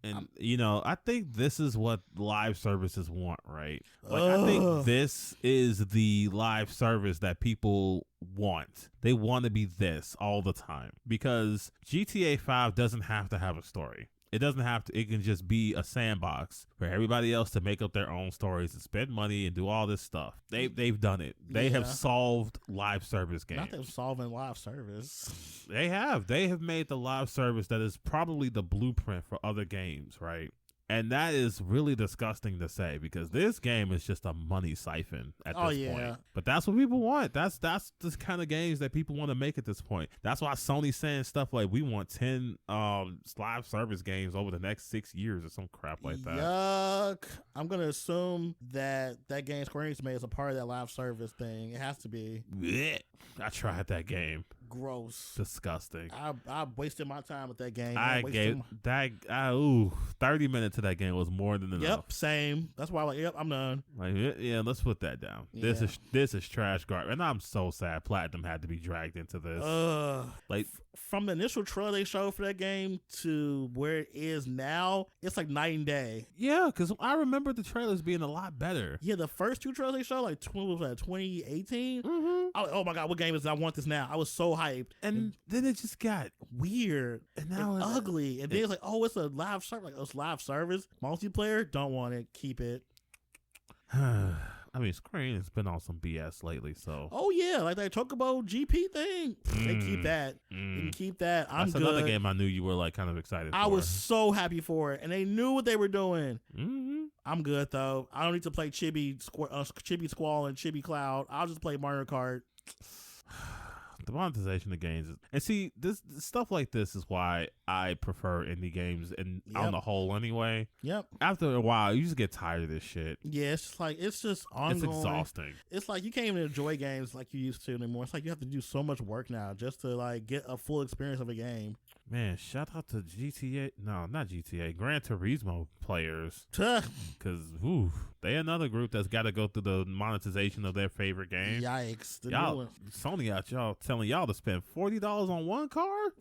And I think this is what live services want, right? Like, I think this is the live service that people want. They want to be this all the time because GTA 5 doesn't have to have a story. It doesn't have to. It can just be a sandbox for everybody else to make up their own stories and spend money and do all this stuff. They've done it. They have solved live service games. Not them solving live service. They have made the live service that is probably the blueprint for other games, right? And that is really disgusting to say because this game is just a money siphon at this point. But that's what people want. That's the kind of games that people want to make at this point. That's why Sony's saying stuff like we want 10 live service games over the next 6 years or some crap like that. Yuck. I'm going to assume that game Square Enix made is a part of that live service thing. It has to be. Blech. I tried that game. Gross. Disgusting. I wasted my time with that game. 30 minutes of that game was more than enough. Yep, same. That's why I'm done. Like, yeah, let's put that down. Yeah. This is trash garbage. And I'm so sad Platinum had to be dragged into this. From the initial trailer they showed for that game to where it is now, it's like night and day. Yeah, because I remember the trailers being a lot better. Yeah, the first two trailers they showed, like 2018. Oh my God, what game is it? I want this now. I was so hyped. And then it just got weird and now it's ugly. And then it's like, oh, it's a live service. Like, it's live service. Multiplayer, don't want it. Keep it. I mean, Square Enix has been on some BS lately, so. Oh yeah, like that Chocobo GP thing. They keep that. They can keep that. That's good. Another game I knew you were like kind of excited for. I was so happy for it, and they knew what they were doing. I'm good though. I don't need to play Chibi Squall and Chibi Cloud. I'll just play Mario Kart. The monetization of games and see this stuff like this is why I prefer indie games and on the whole anyway. Yep. After a while, you just get tired of this shit. Yeah, it's just ongoing. It's exhausting. It's like you can't even enjoy games like you used to anymore. It's like you have to do so much work now just to like get a full experience of a game. Man, shout out to GTA. No, not GTA. Gran Turismo players. Because, they another group that's got to go through the monetization of their favorite game. Yikes. Sony out y'all telling y'all to spend $40 on one car?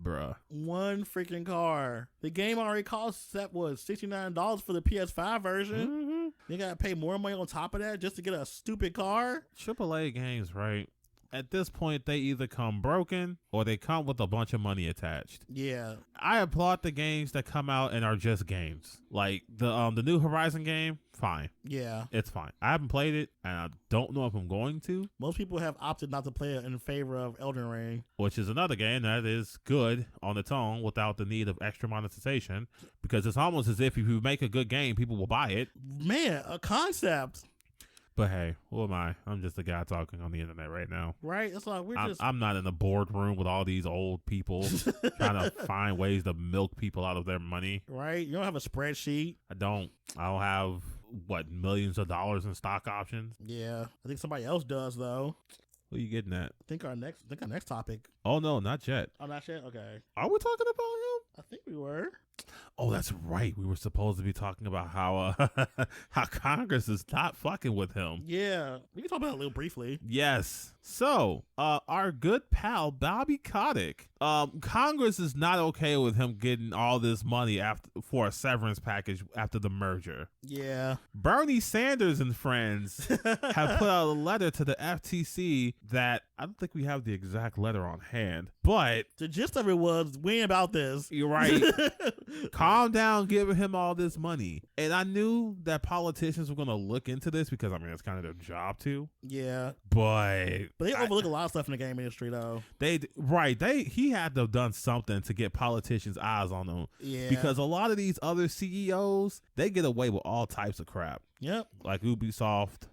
Bruh. One freaking car. The game already costs, that was $69 for the PS5 version. You gotta pay more money on top of that just to get a stupid car? AAA games, right? At this point, they either come broken or they come with a bunch of money attached. Yeah. I applaud the games that come out and are just games. Like the new Horizon game, fine. Yeah. It's fine. I haven't played it, and I don't know if I'm going to. Most people have opted not to play it in favor of Elden Ring. Which is another game that is good on its own without the need of extra monetization, because it's almost as if you make a good game, people will buy it. Man, a concept. But hey, who am I? I'm just a guy talking on the internet right now. Right? It's like I'm not in a boardroom with all these old people trying to find ways to milk people out of their money. Right? You don't have a spreadsheet. I don't have millions of dollars in stock options. Yeah. I think somebody else does though. What are you getting at? I think our next topic. Oh no, not yet. Oh, not yet? Okay. Are we talking about him? I think we were. Oh, that's right. We were supposed to be talking about how how Congress is not fucking with him. Yeah, we can talk about it a little briefly. Yes. So, our good pal Bobby Kotick, Congress is not okay with him getting all this money for a severance package after the merger. Yeah. Bernie Sanders and friends have put out a letter to the FTC that I don't think we have the exact letter on hand, but the gist of it was, we ain't about this. You're right. Calm down, giving him all this money. And I knew that politicians were going to look into this because, I mean, it's kind of their job to. Yeah. But they overlook a lot of stuff in the game industry, though. He had to have done something to get politicians' eyes on them. Yeah. Because a lot of these other CEOs, they get away with all types of crap. Yep. Like Ubisoft,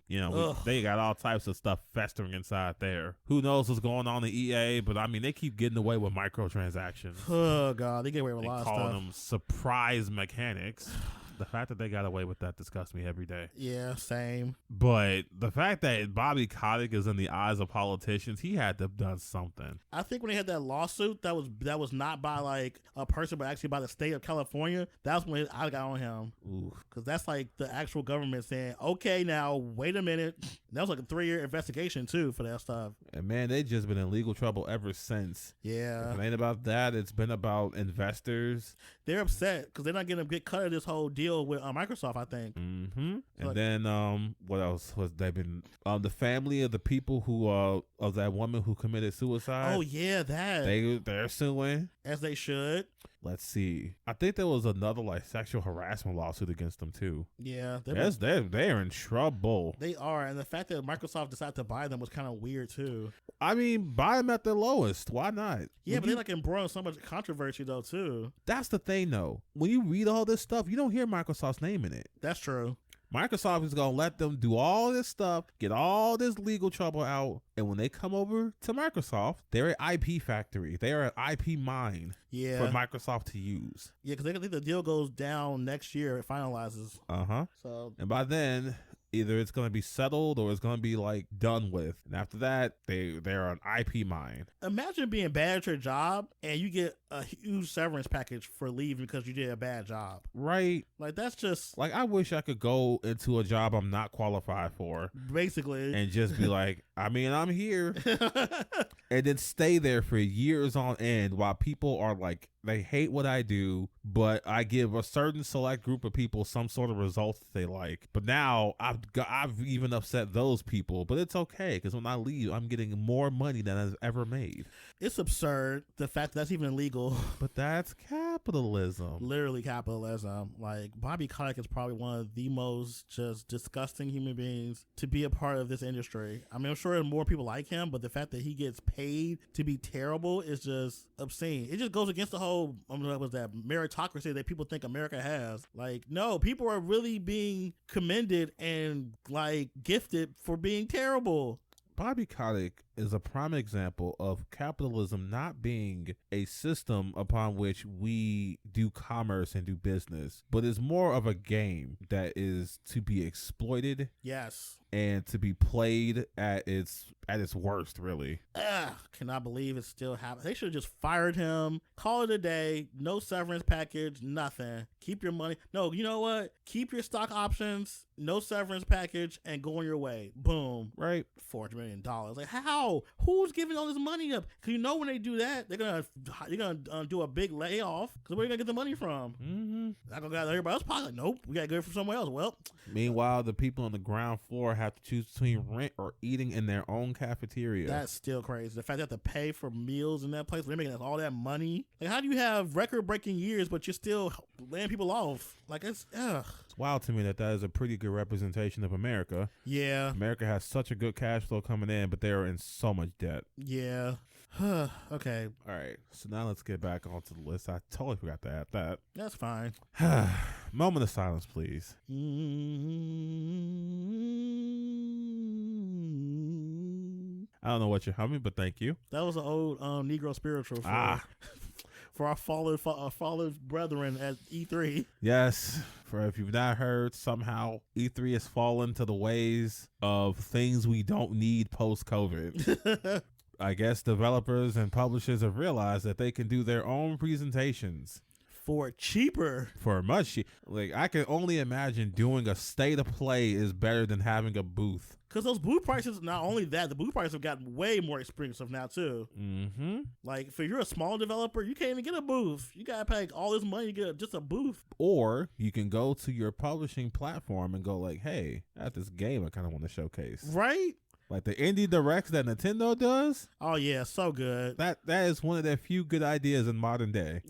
they got all types of stuff festering inside there. Who knows what's going on in EA, but I mean, they keep getting away with microtransactions. Oh, God. They get away with a lot of stuff. Calling them surprise mechanics. The fact that they got away with that disgusts me every day. Yeah, same. But the fact that Bobby Kotick is in the eyes of politicians, he had to have done something. I think when they had that lawsuit, that was not by like a person, but actually by the state of California. That's when I got on him. Ooh. Because that's like the actual government saying, okay, now wait a minute. That was like a 3-year investigation too for that stuff. And man, they just been in legal trouble ever since. Yeah. If it ain't about that, it's been about investors. They're upset because they're not going to get cut of this whole deal with Microsoft, I think. Mm-hmm. So and then what else was they been? The family of the people who of that woman who committed suicide. Oh yeah, that they're suing, as they should. Let's see. I think there was another like sexual harassment lawsuit against them too. Yeah, they're in trouble. They are, and the fact that Microsoft decided to buy them was kind of weird too. I mean, buy them at their lowest. Why not? Yeah, but they like embroiled so much controversy though too. That's the thing though. When you read all this stuff, you don't hear Microsoft's name in it. That's true. Microsoft is going to let them do all this stuff, get all this legal trouble out. And when they come over to Microsoft, they're an IP factory. They are an IP mine for Microsoft to use. Yeah, because they think the deal goes down next year. It finalizes. Uh-huh. So, and by then, either it's going to be settled or it's going to be like done with. And after that, they're an IP mine. Imagine being bad at your job and you get a huge severance package for leaving because you did a bad job. Right. Like, that's just... Like, I wish I could go into a job I'm not qualified for. Basically. And just be like, I mean, I'm here. And then stay there for years on end while people are like, they hate what I do, but I give a certain select group of people some sort of results that they like. But now I've even upset those people, but it's okay because when I leave, I'm getting more money than I've ever made. It's absurd, the fact that that's even illegal. But that's capitalism. Literally capitalism. Like, Bobby Kotick is probably one of the most just disgusting human beings to be a part of this industry. I mean, I'm sure there are more people like him, but the fact that he gets paid to be terrible is just obscene. It just goes against the whole, what was that, meritocracy that people think America has. Like, no, people are really being commended and like gifted for being terrible. Bobby Kotick is a prime example of capitalism not being a system upon which we do commerce and do business, but is more of a game that is to be exploited. Yes. And to be played at its worst, really. Cannot believe it's still happening. They should have just fired him, call it a day, no severance package, nothing. Keep your money. No, you know what? Keep your stock options, no severance package, and go on your way. Boom. Right. $400 million. Like, how? how? Who's giving all this money up? Because when they do that, they're gonna do a big layoff. Because where are you gonna get the money from? I gonna got everybody else probably like, nope, we gotta get it from somewhere else. Well, meanwhile, the people on the ground floor have to choose between rent or eating in their own cafeteria. That's still crazy. The fact they have to pay for meals in that place, they're making all that money. Like, how do you have record-breaking years, but you're still laying people off? Like, it's wild to me that is a pretty good representation of America. Yeah. America has such a good cash flow coming in, but they are in so much debt. Yeah. Okay. All right. So now let's get back onto the list. I totally forgot to add that. That's fine. Moment of silence, please. I don't know what you're humming, but thank you. That was an old Negro spiritual for our fallen brethren at E3. Yes. For if you've not heard, somehow E3 has fallen to the ways of things we don't need post-COVID. I guess developers and publishers have realized that they can do their own presentations for cheaper. For much cheaper. Like, I can only imagine doing a state of play is better than having a booth. Because those booth prices, not only that, the booth prices have gotten way more expensive now too. Like, if you're a small developer, you can't even get a booth. You gotta pay all this money to get just a booth. Or you can go to your publishing platform and go like, hey, I have this game I kind of want to showcase. Right? Like the indie directs that Nintendo does. Oh yeah, so good. That is one of their few good ideas in modern day.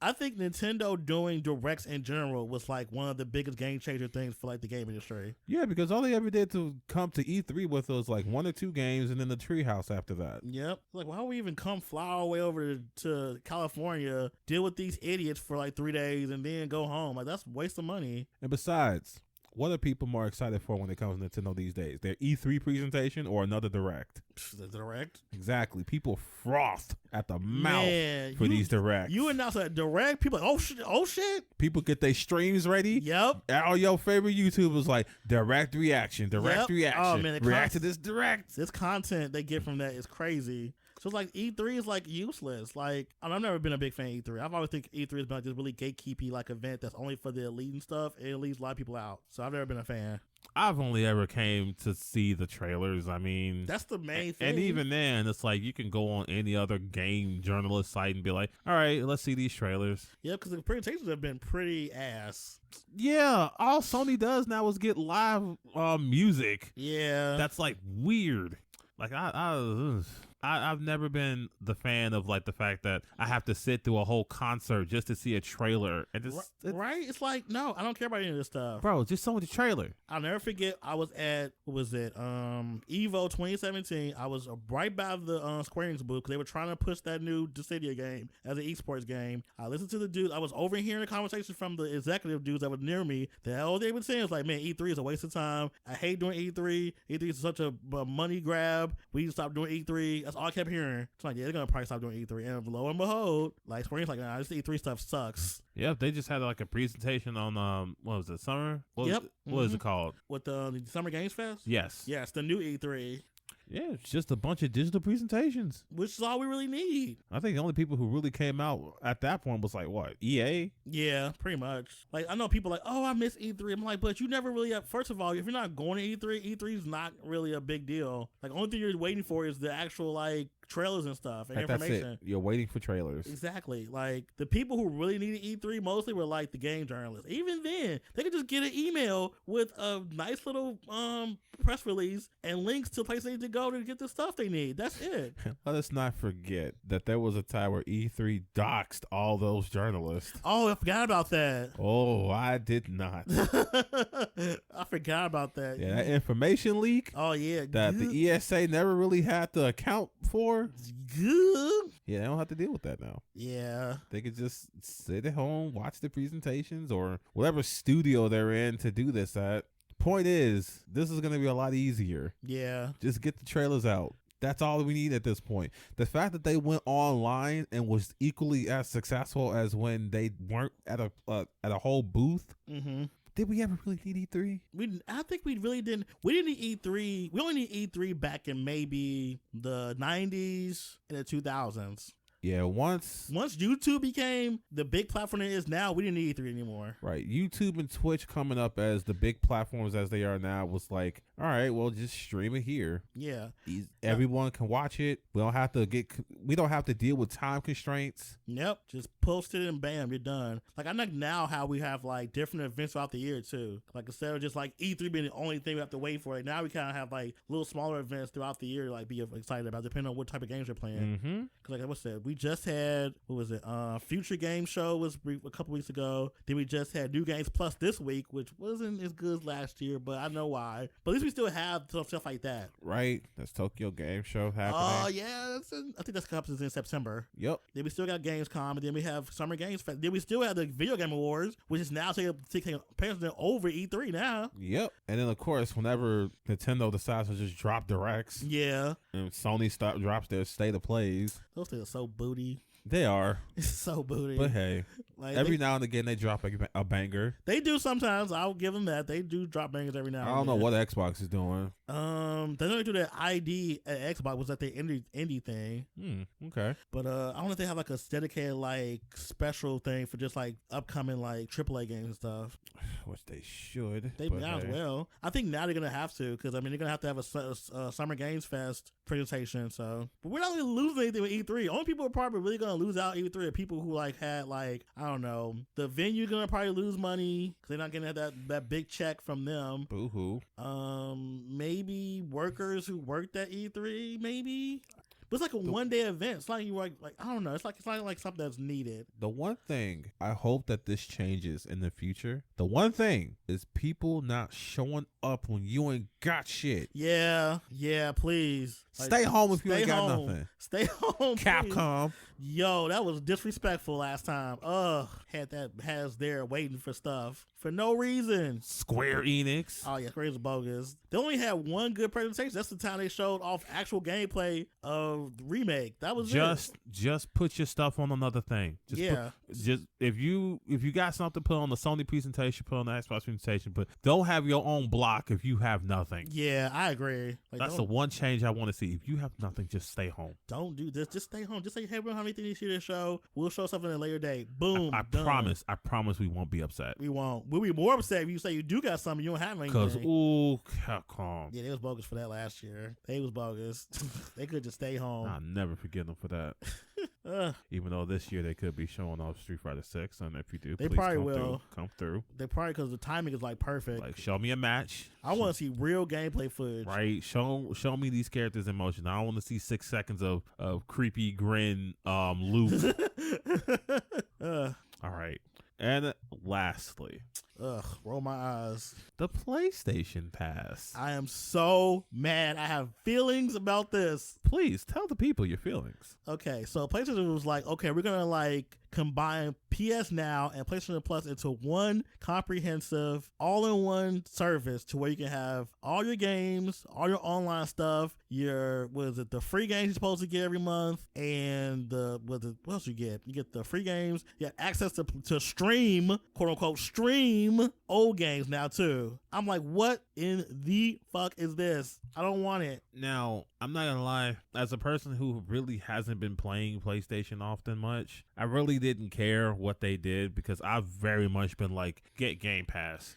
I think Nintendo doing directs in general was like one of the biggest game changer things for like the game industry. Yeah, because all they ever did to come to E3 with was like 1 or 2 games and then the Treehouse after that. Yep. Like, why would we even come fly our way over to California, deal with these idiots for like 3 days and then go home? Like, that's a waste of money. And besides, what are people more excited for when it comes to Nintendo these days? Their E3 presentation or another direct? The direct? Exactly. People froth at the mouth for these directs. You announce a direct, people like, oh shit. People get their streams ready. Yep. All your favorite YouTubers like direct reaction. Oh, man, react to this direct. This content they get from that is crazy. So it's like E3 is like useless. Like, I've never been a big fan of E3. I've always think E3 has been like this really gatekeepy like event that's only for the elite and stuff. It leaves a lot of people out. So I've never been a fan. I've only ever came to see the trailers. I mean, that's the main thing. And even then, it's like you can go on any other game journalist site and be like, all right, let's see these trailers. Yeah, because the presentations have been pretty ass. Yeah, all Sony does now is get live music. Yeah. That's like weird. Like I've never been the fan of like the fact that I have to sit through a whole concert just to see a trailer. And right? It's like, no, I don't care about any of this stuff. Bro, just show me the trailer. I'll never forget, I was at, what was it? EVO 2017. I was right by the Square Enix booth because they were trying to push that new Dissidia game as an esports game. I listened to the dude. I was overhearing a conversation from the executive dudes that were near me. All they were saying was like, man, E3 is a waste of time. I hate doing E3. E3 is such a money grab. We need to stop doing E3. That's all I kept hearing. It's like, yeah, they're gonna probably stop doing E3. And lo and behold, like Square Enix, like, nah, this E3 stuff sucks. Yep, they just had like a presentation on what was it, summer? What is it called? With the Summer Games Fest? Yes. Yes, the new E3. Yeah, it's just a bunch of digital presentations. Which is all we really need. I think the only people who really came out at that point was like, what, EA? Yeah, pretty much. Like, I know people like, oh, I miss E3. I'm like, but you never really have, first of all, if you're not going to E3, E3 is not really a big deal. Like, only thing you're waiting for is the actual, like, trailers and stuff and information. That's it. You're waiting for trailers. Exactly. Like, the people who really needed E3 mostly were like the game journalists. Even then, they could just get an email with a nice little press release and links to places they need to go to get the stuff they need. That's it. Let us not forget that there was a time where E3 doxed all those journalists. Oh, I forgot about that. Oh, I did not. I forgot about that. Yeah, that information leak. Oh, yeah. That the ESA never really had to account for. Good. Yeah, they don't have to deal with that now. Yeah. They could just sit at home, watch the presentations or whatever studio they're in to do this at. Point is, this is going to be a lot easier. Yeah. Just get the trailers out. That's all we need at this point. The fact that they went online and was equally as successful as when they weren't at a whole booth. Mm-hmm. Did we ever really need E3? I think we really didn't. We didn't need E3. We only need E3 back in maybe the 90s and the 2000s. Yeah, once YouTube became the big platform it is now, we didn't need E3 anymore. Right. YouTube and Twitch coming up as the big platforms as they are now was like, all right, well, just stream it here. Yeah. Everyone can watch it. We don't have to deal with time constraints. Yep. Just post it and bam, you're done. Like, I like now how we have like different events throughout the year too. Like, instead of just like E3 being the only thing we have to wait for, now we kind of have like little smaller events throughout the year to like be excited about, depending on what type of games you're playing. Mm-hmm. Cause like I said, we just had, what was it? Future Game Show was a couple weeks ago. Then we just had New Games Plus this week, which wasn't as good as last year, but I know why. But at least we still have stuff like that. Right. That's Tokyo Game Show happening. Oh, yeah. I think that's happens in September. Yep. Then we still got Gamescom, and then we have Summer Games Fest. Then we still have the Video Game Awards, which is now taking apparently over E3 now. Yep. And then, of course, whenever Nintendo decides to just drop directs. Yeah. And Sony drops their State of Plays. Those things are so booty. They are. It's so booty. But hey, like every now and again they drop a banger. They do sometimes. I'll give them that. They do drop bangers every now and then. I don't know what Xbox is doing. They don't do that ID at Xbox. Was that the indie thing? Okay. But I don't know if they have like a dedicated like special thing for just like upcoming like AAA games and stuff. Which they should. They might as well. I think now they're gonna have to, because I mean they're gonna have a Summer Games Fest presentation. So, but we're not gonna lose anything with E3. Only people are probably really gonna lose out E3 are people who like had like, I don't know, the venue gonna probably lose money because they're not gonna have that big check from them. Boo-hoo. Maybe workers who worked at E3, maybe. But it's like a one-day event. It's like you like I don't know. It's not like something that's needed. The one thing I hope that this changes in the future. The one thing is people not showing up when you ain't got shit. Yeah, please. Stay home if you ain't got nothing. Stay home, Capcom. Please. Yo, that was disrespectful last time. Has there waiting for stuff for no reason. Square Enix. Oh yeah, Square Enix bogus. They only had one good presentation. That's the time they showed off actual gameplay of the remake. That was just put your stuff on another thing. Just if you got something, put on the Sony presentation, put on the Xbox presentation, but don't have your own block if you have nothing. Yeah, I agree. That's the one change I want to see. If you have nothing, just stay home. Don't do this. Just stay home. Just say, hey, we don't have anything this year to show. We'll show something at a later date. Boom. I promise we won't be upset. We won't. We'll be more upset if you say you do got something, you don't have anything. Because, Capcom. Yeah, they was bogus for that last year. They was bogus. They could just stay home. I'll never forgive them for that. Even though this year they could be showing off Street Fighter 6, and if you do, they please probably will come through. They probably, because the timing is like perfect. Like, show me a match. I want to see real gameplay footage. Right, show me these characters in motion. I don't want to see 6 seconds of creepy grin loop. All right, and lastly. Roll my eyes. The PlayStation Pass. I am so mad. I have feelings about this. Please tell the people your feelings. Okay, so PlayStation was like, okay, we're gonna like combine PS Now and PlayStation Plus into one comprehensive, all-in-one service to where you can have all your games, all your online stuff, the free games you're supposed to get every month, and what else you get? You get the free games. You have access to stream, quote unquote, stream old games now too. I'm like, what in the fuck is this? I don't want it. Now, I'm not gonna lie, as a person who really hasn't been playing PlayStation often much, I really didn't care what they did, because I've very much been like, get Game Pass.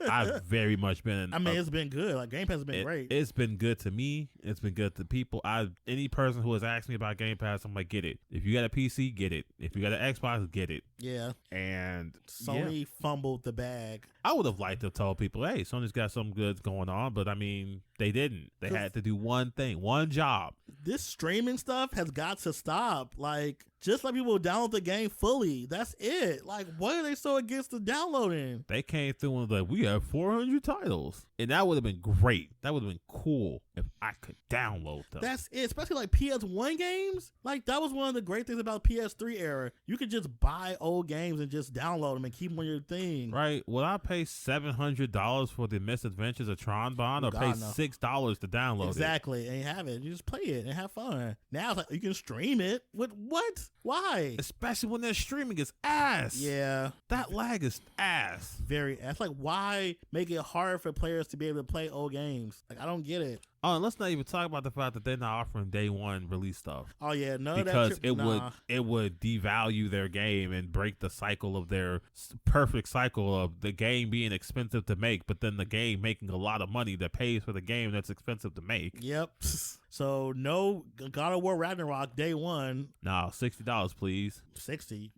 I've very much been. I mean, it's been good. Like, Game Pass has been great. It's been good to me. It's been good to people. Any person who has asked me about Game Pass, I'm like, get it. If you got a PC, get it. If you got an Xbox, get it. Yeah. And Sony fumbled the bag. I would have liked to tell people, hey, Sony's got something good going on, but I mean, they didn't. They had to do one thing, one job. This streaming stuff has got to stop. Like, just let people download the game fully. That's it. Like, why are they so against the downloading? We came through and was like, we have 400 titles. And that would have been great. That would have been cool if I could download them. That's it. Especially like PS1 games. Like, that was one of the great things about PS3 era. You could just buy old games and just download them and keep them on your thing. Right. Would I pay $700 for the Misadventures of Tron Bond, or pay $6 to download it? Exactly. And have it. You just play it and have fun. Now it's like you can stream it. With what? Why? Especially when they're streaming, it's ass. Yeah. That lag is ass. Very ass. Like, why make it hard for players to be able to play old games? Like, I don't get it. Oh, and let's not even talk about the fact that they're not offering day one release stuff. Oh yeah, no, because it would devalue their game and break the cycle of their perfect cycle of the game being expensive to make, but then the game making a lot of money that pays for the game that's expensive to make. Yep. So no God of War Ragnarok day one. No, $60, please. 60.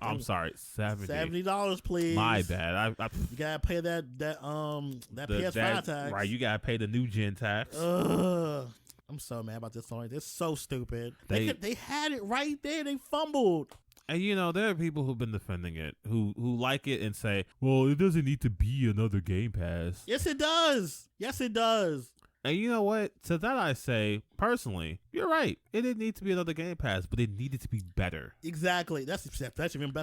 I'm sorry, $70, please. My bad. You gotta pay that PS5 tax. Right, you gotta pay the new gen tax. I'm so mad about this Sony. It's so stupid. They had it right there. They fumbled. And you know, there are people who've been defending it, who like it and say, well, it doesn't need to be another Game Pass. Yes, it does. Yes, it does. And you know what? To that I say, personally, you're right. It didn't need to be another Game Pass, but it needed to be better. Exactly. That's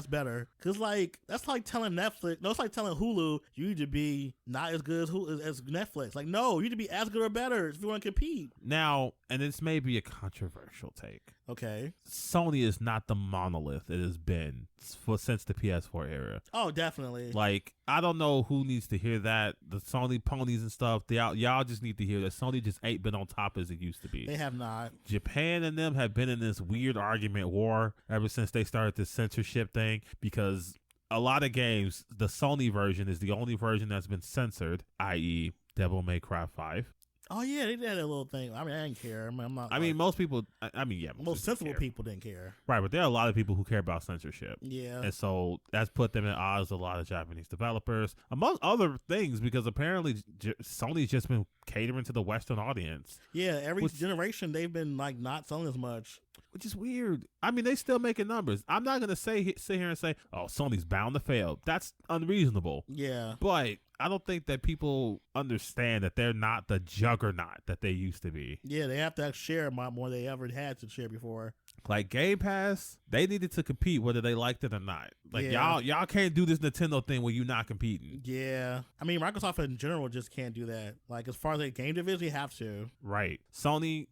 better. Because, like, that's like telling Netflix, no, it's like telling Hulu, you need to be not as good as Netflix. Like, no, you need to be as good or better if you want to compete. Now, and this may be a controversial take. Okay. Sony is not the monolith it has been since the PS4 era. Oh, definitely. Like, I don't know who needs to hear that. The Sony ponies and stuff, y'all just need to hear that Sony just ain't been on top as it used to be. They have not. Japan and them have been in this weird argument war ever since they started this censorship thing, because a lot of games, the Sony version is the only version that's been censored, i.e. Devil May Cry 5. Oh yeah, they did a little thing. I mean, I didn't care. Most people. Most sensible people didn't care. Right, but there are a lot of people who care about censorship. Yeah, and so that's put them at odds with a lot of Japanese developers, among other things, because apparently Sony's just been catering to the Western audience. Yeah, every generation they've been like not selling as much. Which is weird. I mean, they still making numbers. I'm not gonna sit here and say, "Oh, Sony's bound to fail." That's unreasonable. Yeah, but I don't think that people understand that they're not the juggernaut that they used to be. Yeah, they have to share a lot more than they ever had to share before. Like Game Pass, they needed to compete whether they liked it or not. Like y'all can't do this Nintendo thing where you're not competing. Yeah, I mean Microsoft in general just can't do that. Like as far as the game division, you have to. Right. Sony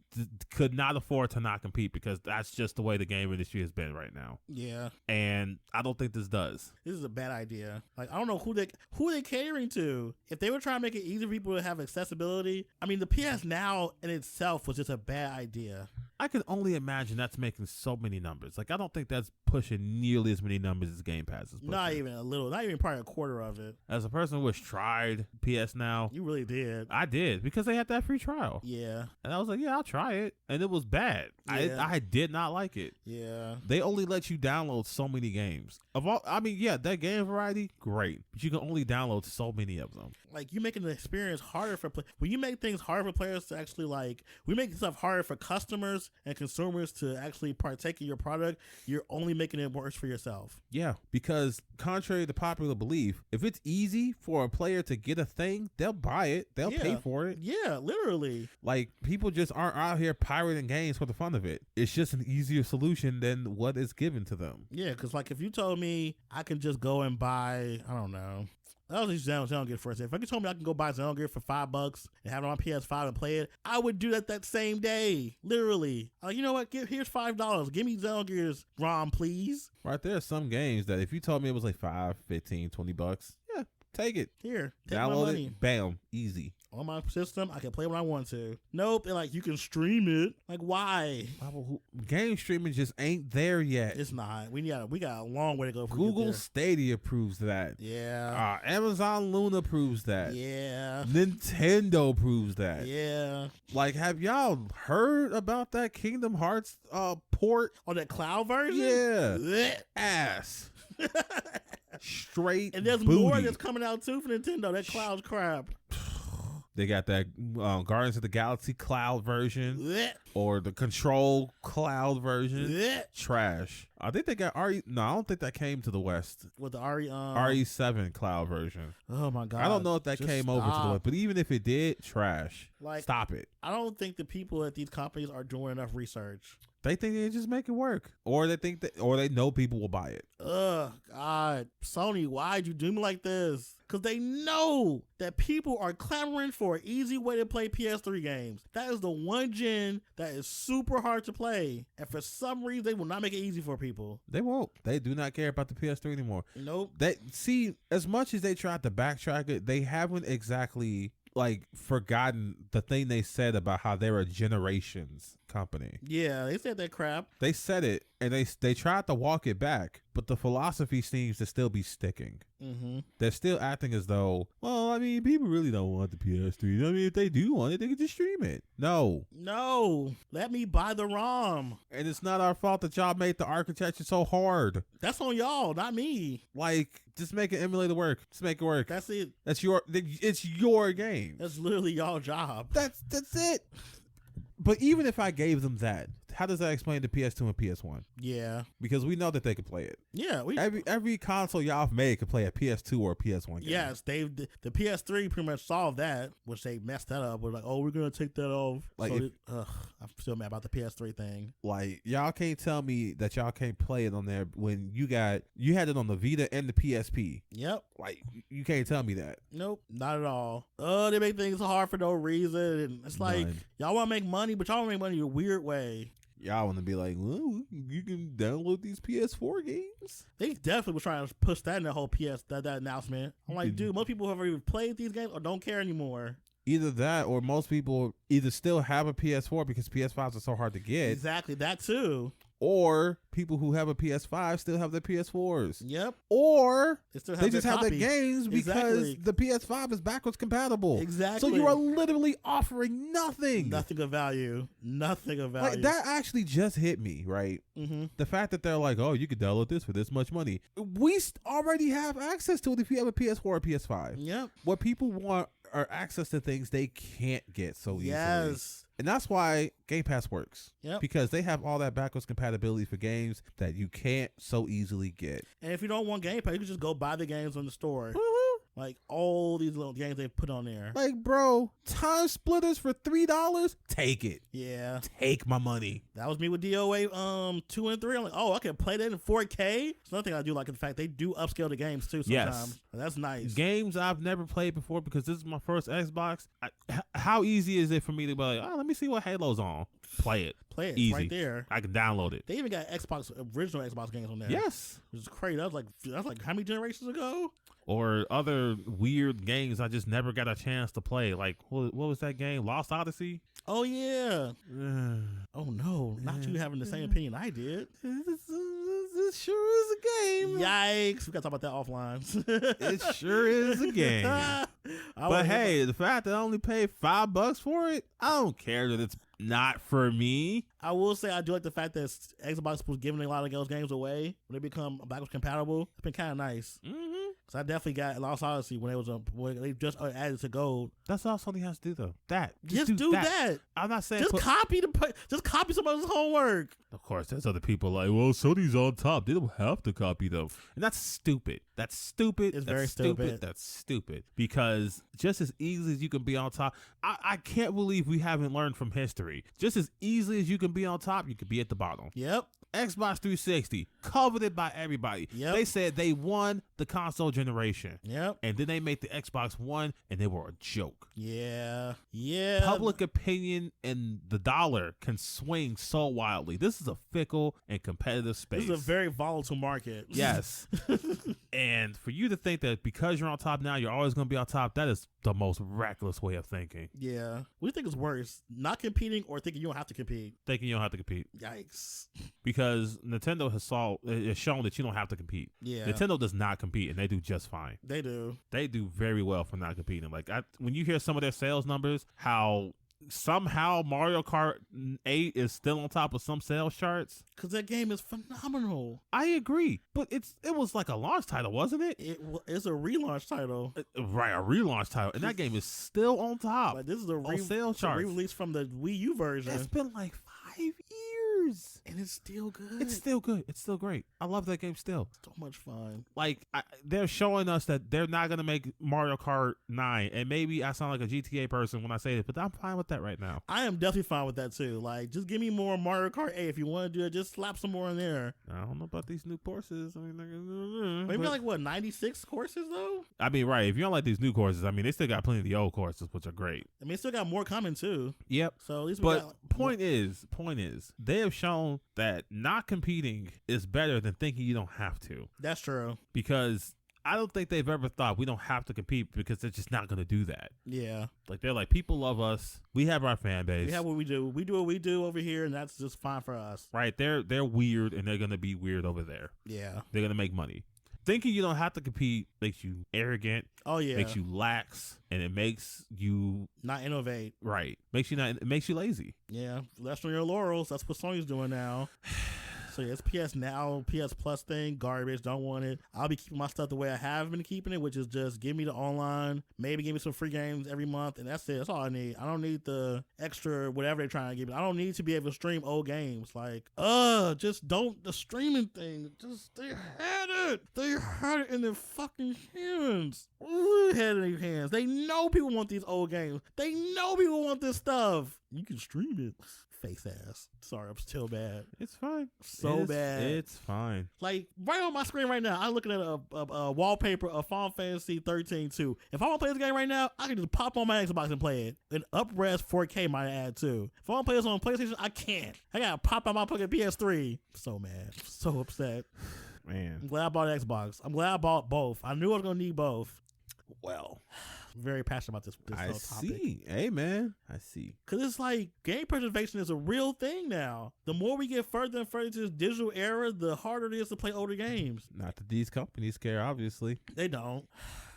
could not afford to not compete because that's just the way the game industry has been right now. Yeah. And I don't think this does. This is a bad idea. Like I don't know who they catering to. If they were trying to make it easy for people to have accessibility, I mean the PS Now in itself was just a bad idea. I can only imagine that's making so many numbers. Like I don't think that's pushing nearly as many numbers as Game Pass is pushing. Not even a little. Not even probably a quarter of it. As a person who has tried PS Now, you really did. I did, because they had that free trial. Yeah. And I was like, yeah, I'll try it. And it was bad. Yeah. I did not like it. Yeah. They only let you download so many games. That game variety, great. But you can only download so many of them. Like you making the experience harder for when you make things harder for players to actually we make stuff harder for customers and consumers to actually partake in your product, you're only making it worse for yourself. Yeah, because contrary to popular belief, if it's easy for a player to get a thing, they'll buy it. They'll pay for it. Yeah, literally. Like people just aren't out here pirating games for the fun of it. It's just an easier solution than what is given to them. Yeah, because like if you told me I can just go and buy, I don't know, I was just Xenogear first. If you told me I can go buy Xenogear for $5 and have it on PS5 and play it, I would do that same day. Literally. You know what? Here's $5. Give me Xenogear's ROM, please. Right, there are some games that if you told me it was like $5, $15, $20, yeah, take it. Here, take download my money. it. Bam, easy. On my system, I can play when I want to. Nope, and you can stream it. Like, why? Game streaming just ain't there yet. It's not. We got a long way to go. Google Stadia proves that. Yeah. Amazon Luna proves that. Yeah. Nintendo proves that. Yeah. Like, have y'all heard about that Kingdom Hearts port? On that cloud version? Yeah. Ass. Straight. And there's booty. more that's coming out too for Nintendo. That cloud's crap. They got that Guardians of the Galaxy cloud version or the Control cloud version. Trash. I think they got RE. No, I don't think that came to the West. With the RE RE7 cloud version. Oh my god! I don't know if that came over to the West, but even if it did, trash. Stop it. I don't think the people at these companies are doing enough research. They think they just make it work, or they know people will buy it. Ugh, God, Sony, why'd you do me like this? Because they know that people are clamoring for an easy way to play PS3 games. That is the one gen that is super hard to play. And for some reason, they will not make it easy for people. They won't. They do not care about the PS3 anymore. Nope. See, as much as they tried to backtrack it, they haven't exactly forgotten the thing they said about how they're a generations company. Yeah, they said that crap. They said it, and they tried to walk it back, but the philosophy seems to still be sticking. Mm-hmm. They're still acting as though, well, I mean, people really don't want the PS3. I mean, if they do want it, they can just stream it. No, let me buy the ROM. And it's not our fault that y'all made the architecture so hard. That's on y'all, not me. Just make an emulator work. Just make it work. That's it. It's your game. That's literally y'all job. That's it. But even if I gave them that, how does that explain the PS2 and PS1? Yeah. Because we know that they can play it. Yeah. Every console y'all have made could play a PS2 or a PS1 game. Yes, the PS3 pretty much solved that, which they messed that up. We're like, oh, we're going to take that off. I'm still mad about the PS3 thing. Y'all can't tell me that y'all can't play it on there when you had it on the Vita and the PSP. Yep. You can't tell me that. Nope, not at all. They make things hard for no reason. And it's y'all want to make money, but y'all want to make money in a weird way. Y'all want to be like, well, you can download these PS4 games. They definitely were trying to push that in the whole that announcement. I'm like, dude, most people have already played these games or don't care anymore. Either that, or most people either still have a PS4 because PS5s are so hard to get. Exactly, that too. Or people who have a PS5 still have their PS4s. Yep. Or they just have the games because the PS5 is backwards compatible. Exactly. So you are literally offering nothing. Nothing of value. Nothing of value. That actually just hit me, right? Mm-hmm. The fact that they're like, oh, you could download this for this much money. We already have access to it if you have a PS4 or PS5. Yep. What people want are access to things they can't get so easily. Yes. And that's why Game Pass works. Yep. Because they have all that backwards compatibility for games that you can't so easily get. And if you don't want Game Pass, you can just go buy the games on the store. Woo-hoo. All these little games they put on there. Bro, Time Splitters for $3? Take it. Yeah. Take my money. That was me with DOA 2 and 3. I'm like, oh, I can play that in 4K. It's another thing I do like the fact they do upscale the games too sometimes. Yes. That's nice. Games I've never played before because this is my first Xbox. How easy is it for me to be like, oh, let me see what Halo's on? Play it. Easy. Right there. I can download it. They even got original Xbox games on there. Yes. Which is crazy. That's like how many generations ago? Or other weird games I just never got a chance to play. Like, what was that game? Lost Odyssey? Oh, yeah. Oh, no. Not you having the same opinion I did. It sure is a game. Yikes. We got to talk about that offline. It sure is a game. But hey, the fact that I only paid $5 for it, I don't care that it's not for me. I will say I do like the fact that Xbox was giving a lot of those games away when they become backwards compatible. It's been kind of nice. Mm-hmm. So I definitely got Lost Odyssey when they just added to gold. That's all Sony has to do though. Just do that. I'm not saying just copy somebody's homework. Of course, there's other people like, well, Sony's on top. They don't have to copy them, and that's stupid. That's stupid. It's very stupid. That's stupid because just as easily as you can be on top, I can't believe we haven't learned from history. Just as easily as you can be on top, you can be at the bottom. Yep. Xbox 360, coveted by everybody. Yep. They said they won the console generation. Yep. And then they made the Xbox One, and they were a joke. Yeah. Yeah. Public opinion and the dollar can swing so wildly. This is a fickle and competitive space. This is a very volatile market. Yes. And for you to think that because you're on top now, you're always going to be on top, that is the most reckless way of thinking. Yeah. What do you think is worse? Not competing or thinking you don't have to compete? Thinking you don't have to compete. Yikes. Because Nintendo has shown that you don't have to compete. Yeah. Nintendo does not compete, and they do just fine. They do. They do very well for not competing. Like when you hear some of their sales numbers, how somehow Mario Kart 8 is still on top of some sales charts. Because that game is phenomenal. I agree. But it was like a launch title, wasn't it? It's a relaunch title. Right, a relaunch title. And that game is still on top. Like this is a sales charts. re-release from the Wii U version. It's been like 5 years. years. And it's still good. It's still good. It's still great. I love that game still. So much fun. Like, they're showing us that they're not going to make Mario Kart 9. And maybe I sound like a GTA person when I say this, but I'm fine with that right now. I am definitely fine with that too. Like, just give me more Mario Kart 8 if you want to do it. Just slap some more in there. I don't know about these new courses. I mean, Maybe like what, 96 courses though? I mean, right. If you don't like these new courses, I mean, they still got plenty of the old courses, which are great. I mean, still got more coming too. Yep. So at least but point is, they have shown that not competing is better than thinking you don't have to. That's true. Because I don't think they've ever thought we don't have to compete, because they're just not going to do that. Yeah. Like, they're like, people love us. We have our fan base. We have what we do. We do what we do over here, and that's just fine for us. Right. They're weird, and they're going to be weird over there. Yeah. They're going to make money. Thinking you don't have to compete makes you arrogant. Oh yeah. Makes you lax, and it makes you not innovate. Right. It makes you lazy. Yeah. Rest on your laurels. That's what Sony's doing now. So yeah, it's PS Now, PS Plus thing, garbage, don't want it. I'll be keeping my stuff the way I have been keeping it, which is just give me the online, maybe give me some free games every month, and that's it. That's all I need. I don't need the extra whatever they're trying to give me. I don't need to be able to stream old games. Like, just don't, the streaming thing, they had it in their fucking hands. Ooh, they had it in their hands. They know people want these old games. They know people want this stuff. You can stream it. Face ass. Sorry, I'm still bad. It's fine. Bad. It's fine. Like, right on my screen right now, I'm looking at a wallpaper of Final Fantasy 13 2. If I want to play this game right now, I can just pop on my Xbox and play it. And up-res 4K might add too. If I want to play this on PlayStation, I can't. I gotta pop on my fucking PS3. So mad. So upset. Man. I'm glad I bought Xbox. I'm glad I bought both. I knew I was gonna need both. Well, very passionate about this I topic. see. Hey, man. I see. Because it's like game preservation is a real thing now. The more we get further and further into this digital era, the harder it is to play older games. Not that these companies care, obviously. They don't.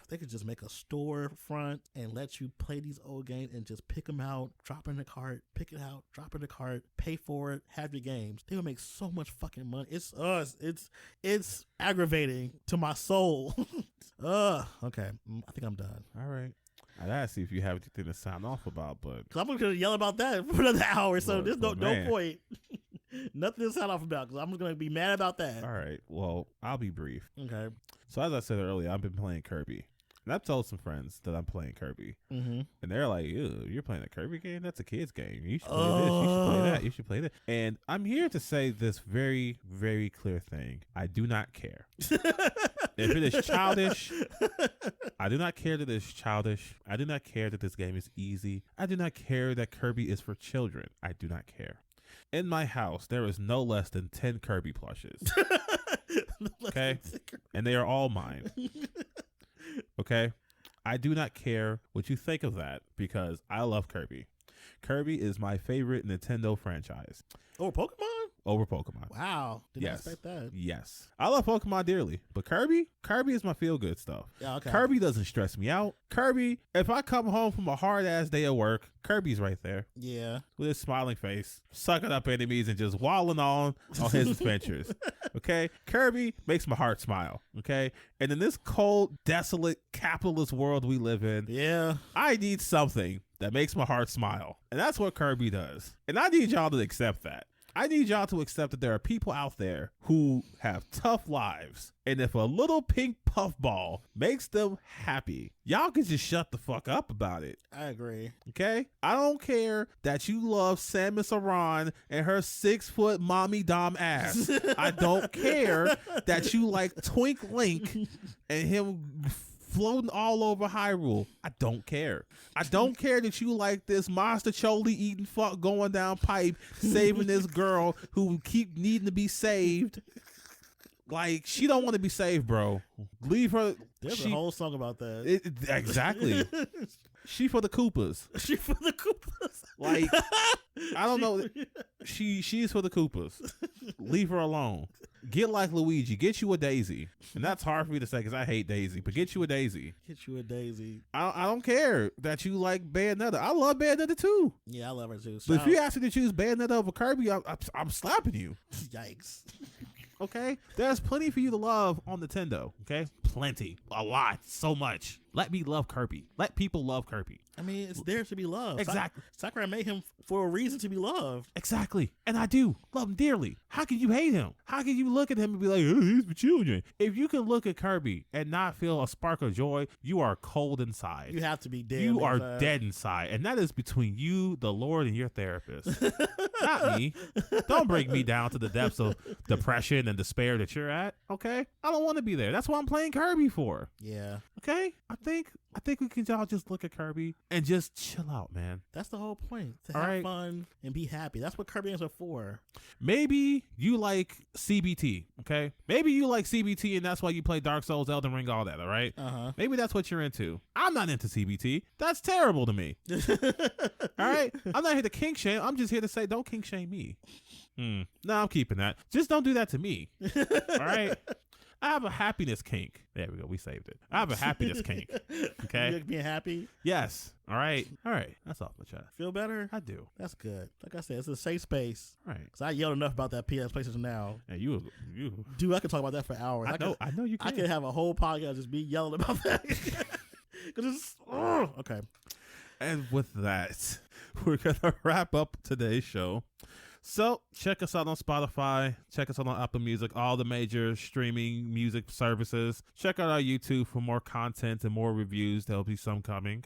They could just make a storefront and let you play these old games and just pick them out, drop in the cart, pick it out, drop in the cart, pay for it, have your games. They would make so much fucking money. It's aggravating to my soul. Okay. I think I'm done. All right. I gotta see if you have anything to sign off about, but because I'm gonna yell about that for another hour, so Look, there's no man. point. Nothing to sign off about because I'm just gonna be mad about that. all right. Well, I'll be brief. Okay. So as I said earlier, I've been playing Kirby. And I've told some friends that I'm playing Kirby. Mm-hmm. And they're like, ew, you're playing a Kirby game? That's a kid's game. You should play this. You should play that. You should play that. And I'm here to say this very, very clear thing. I do not care. If it is childish, I do not care that it's childish. I do not care that this game is easy. I do not care that Kirby is for children. I do not care. In my house, there is no less than 10 Kirby plushes. Okay? And they are all mine. Okay? I do not care what you think of that because I love Kirby. Kirby is my favorite Nintendo franchise. Oh, Pokemon? Over Pokemon. Wow. Didn't Yes. expect that. Yes. I love Pokemon dearly, but Kirby is my feel-good stuff. Yeah, okay. Kirby doesn't stress me out. Kirby, if I come home from a hard-ass day of work, Kirby's right there Yeah. with his smiling face, sucking up enemies and just walling on his adventures. Okay? Kirby makes my heart smile. Okay? And in this cold, desolate, capitalist world we live in, Yeah. I need something that makes my heart smile. And that's what Kirby does. And I need y'all to accept that. I need y'all to accept that there are people out there who have tough lives. And if a little pink puffball makes them happy, y'all can just shut the fuck up about it. I agree. Okay? I don't care that you love Samus Aran and her 6-foot mommy dom ass. I don't care that you like Twink Link and him floating all over Hyrule. I don't care. I don't care that you like this Monster Choli eating fuck going down pipe, saving this girl who keep needing to be saved. Like, she don't want to be saved, bro. Leave her. There's a whole song about that. Exactly. She for the Koopas. She for the Koopas. Like, I don't know. She's for the Koopas. Leave her alone. Get like Luigi. Get you a Daisy. And that's hard for me to say because I hate Daisy, but get you a Daisy. Get you a Daisy. I don't care that you like Bayonetta. I love Bayonetta too. Yeah, I love her too. But if you ask me to choose Bayonetta over Kirby, I'm slapping you. Yikes. Okay? There's plenty for you to love on Nintendo. Okay? Plenty. A lot. So much. Let me love Kirby. Let people love Kirby. I mean, it's there to be loved. Exactly. Sakurai made him for a reason to be loved. Exactly. And I do love him dearly. How can you hate him? How can you look at him and be like, oh, he's for children? If you can look at Kirby and not feel a spark of joy, you are cold inside. You have to be dead. You are dead inside. And that is between you, the Lord, and your therapist. Not me. Don't bring me down to the depths of depression and despair that you're at. Okay? I don't want to be there. That's what I'm playing Kirby for. Yeah. Okay? I think we can all just look at Kirby and just chill out, man. That's the whole point. To have fun and be happy. That's what Kirby games are for. Maybe you like CBT, okay? Maybe you like CBT and that's why you play Dark Souls, Elden Ring, all that, all right? Uh-huh. Maybe that's what you're into. I'm not into CBT. That's terrible to me. All right? I'm not here to kink shame. I'm just here to say don't kink shame me. No, I'm keeping that. Just don't do that to me. All right? I have a happiness kink. There we go. We saved it. I have a happiness kink. Okay. You like being happy? Yes. All right. All right. That's off my chest. Feel better? I do. That's good. Like I said, it's a safe space. All right. Because I yelled enough about that PS PlayStation Now. And you. Dude, I could talk about that for hours. I know you can. I could have a whole podcast just be yelling about that. Because it's okay. And with that, we're gonna wrap up today's show. So check us out on Spotify, check us out on Apple Music, all the major streaming music services. Check out our YouTube for more content and more reviews. There'll be some coming.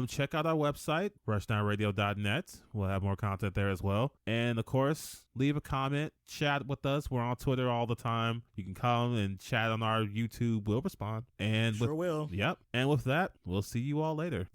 Check out our website, rushdownradio.net. We'll have more content there as well. And of course, leave a comment, chat with us. We're on Twitter all the time. You can come and chat on our YouTube. We'll respond. And sure will. Yep. And with that, we'll see you all later.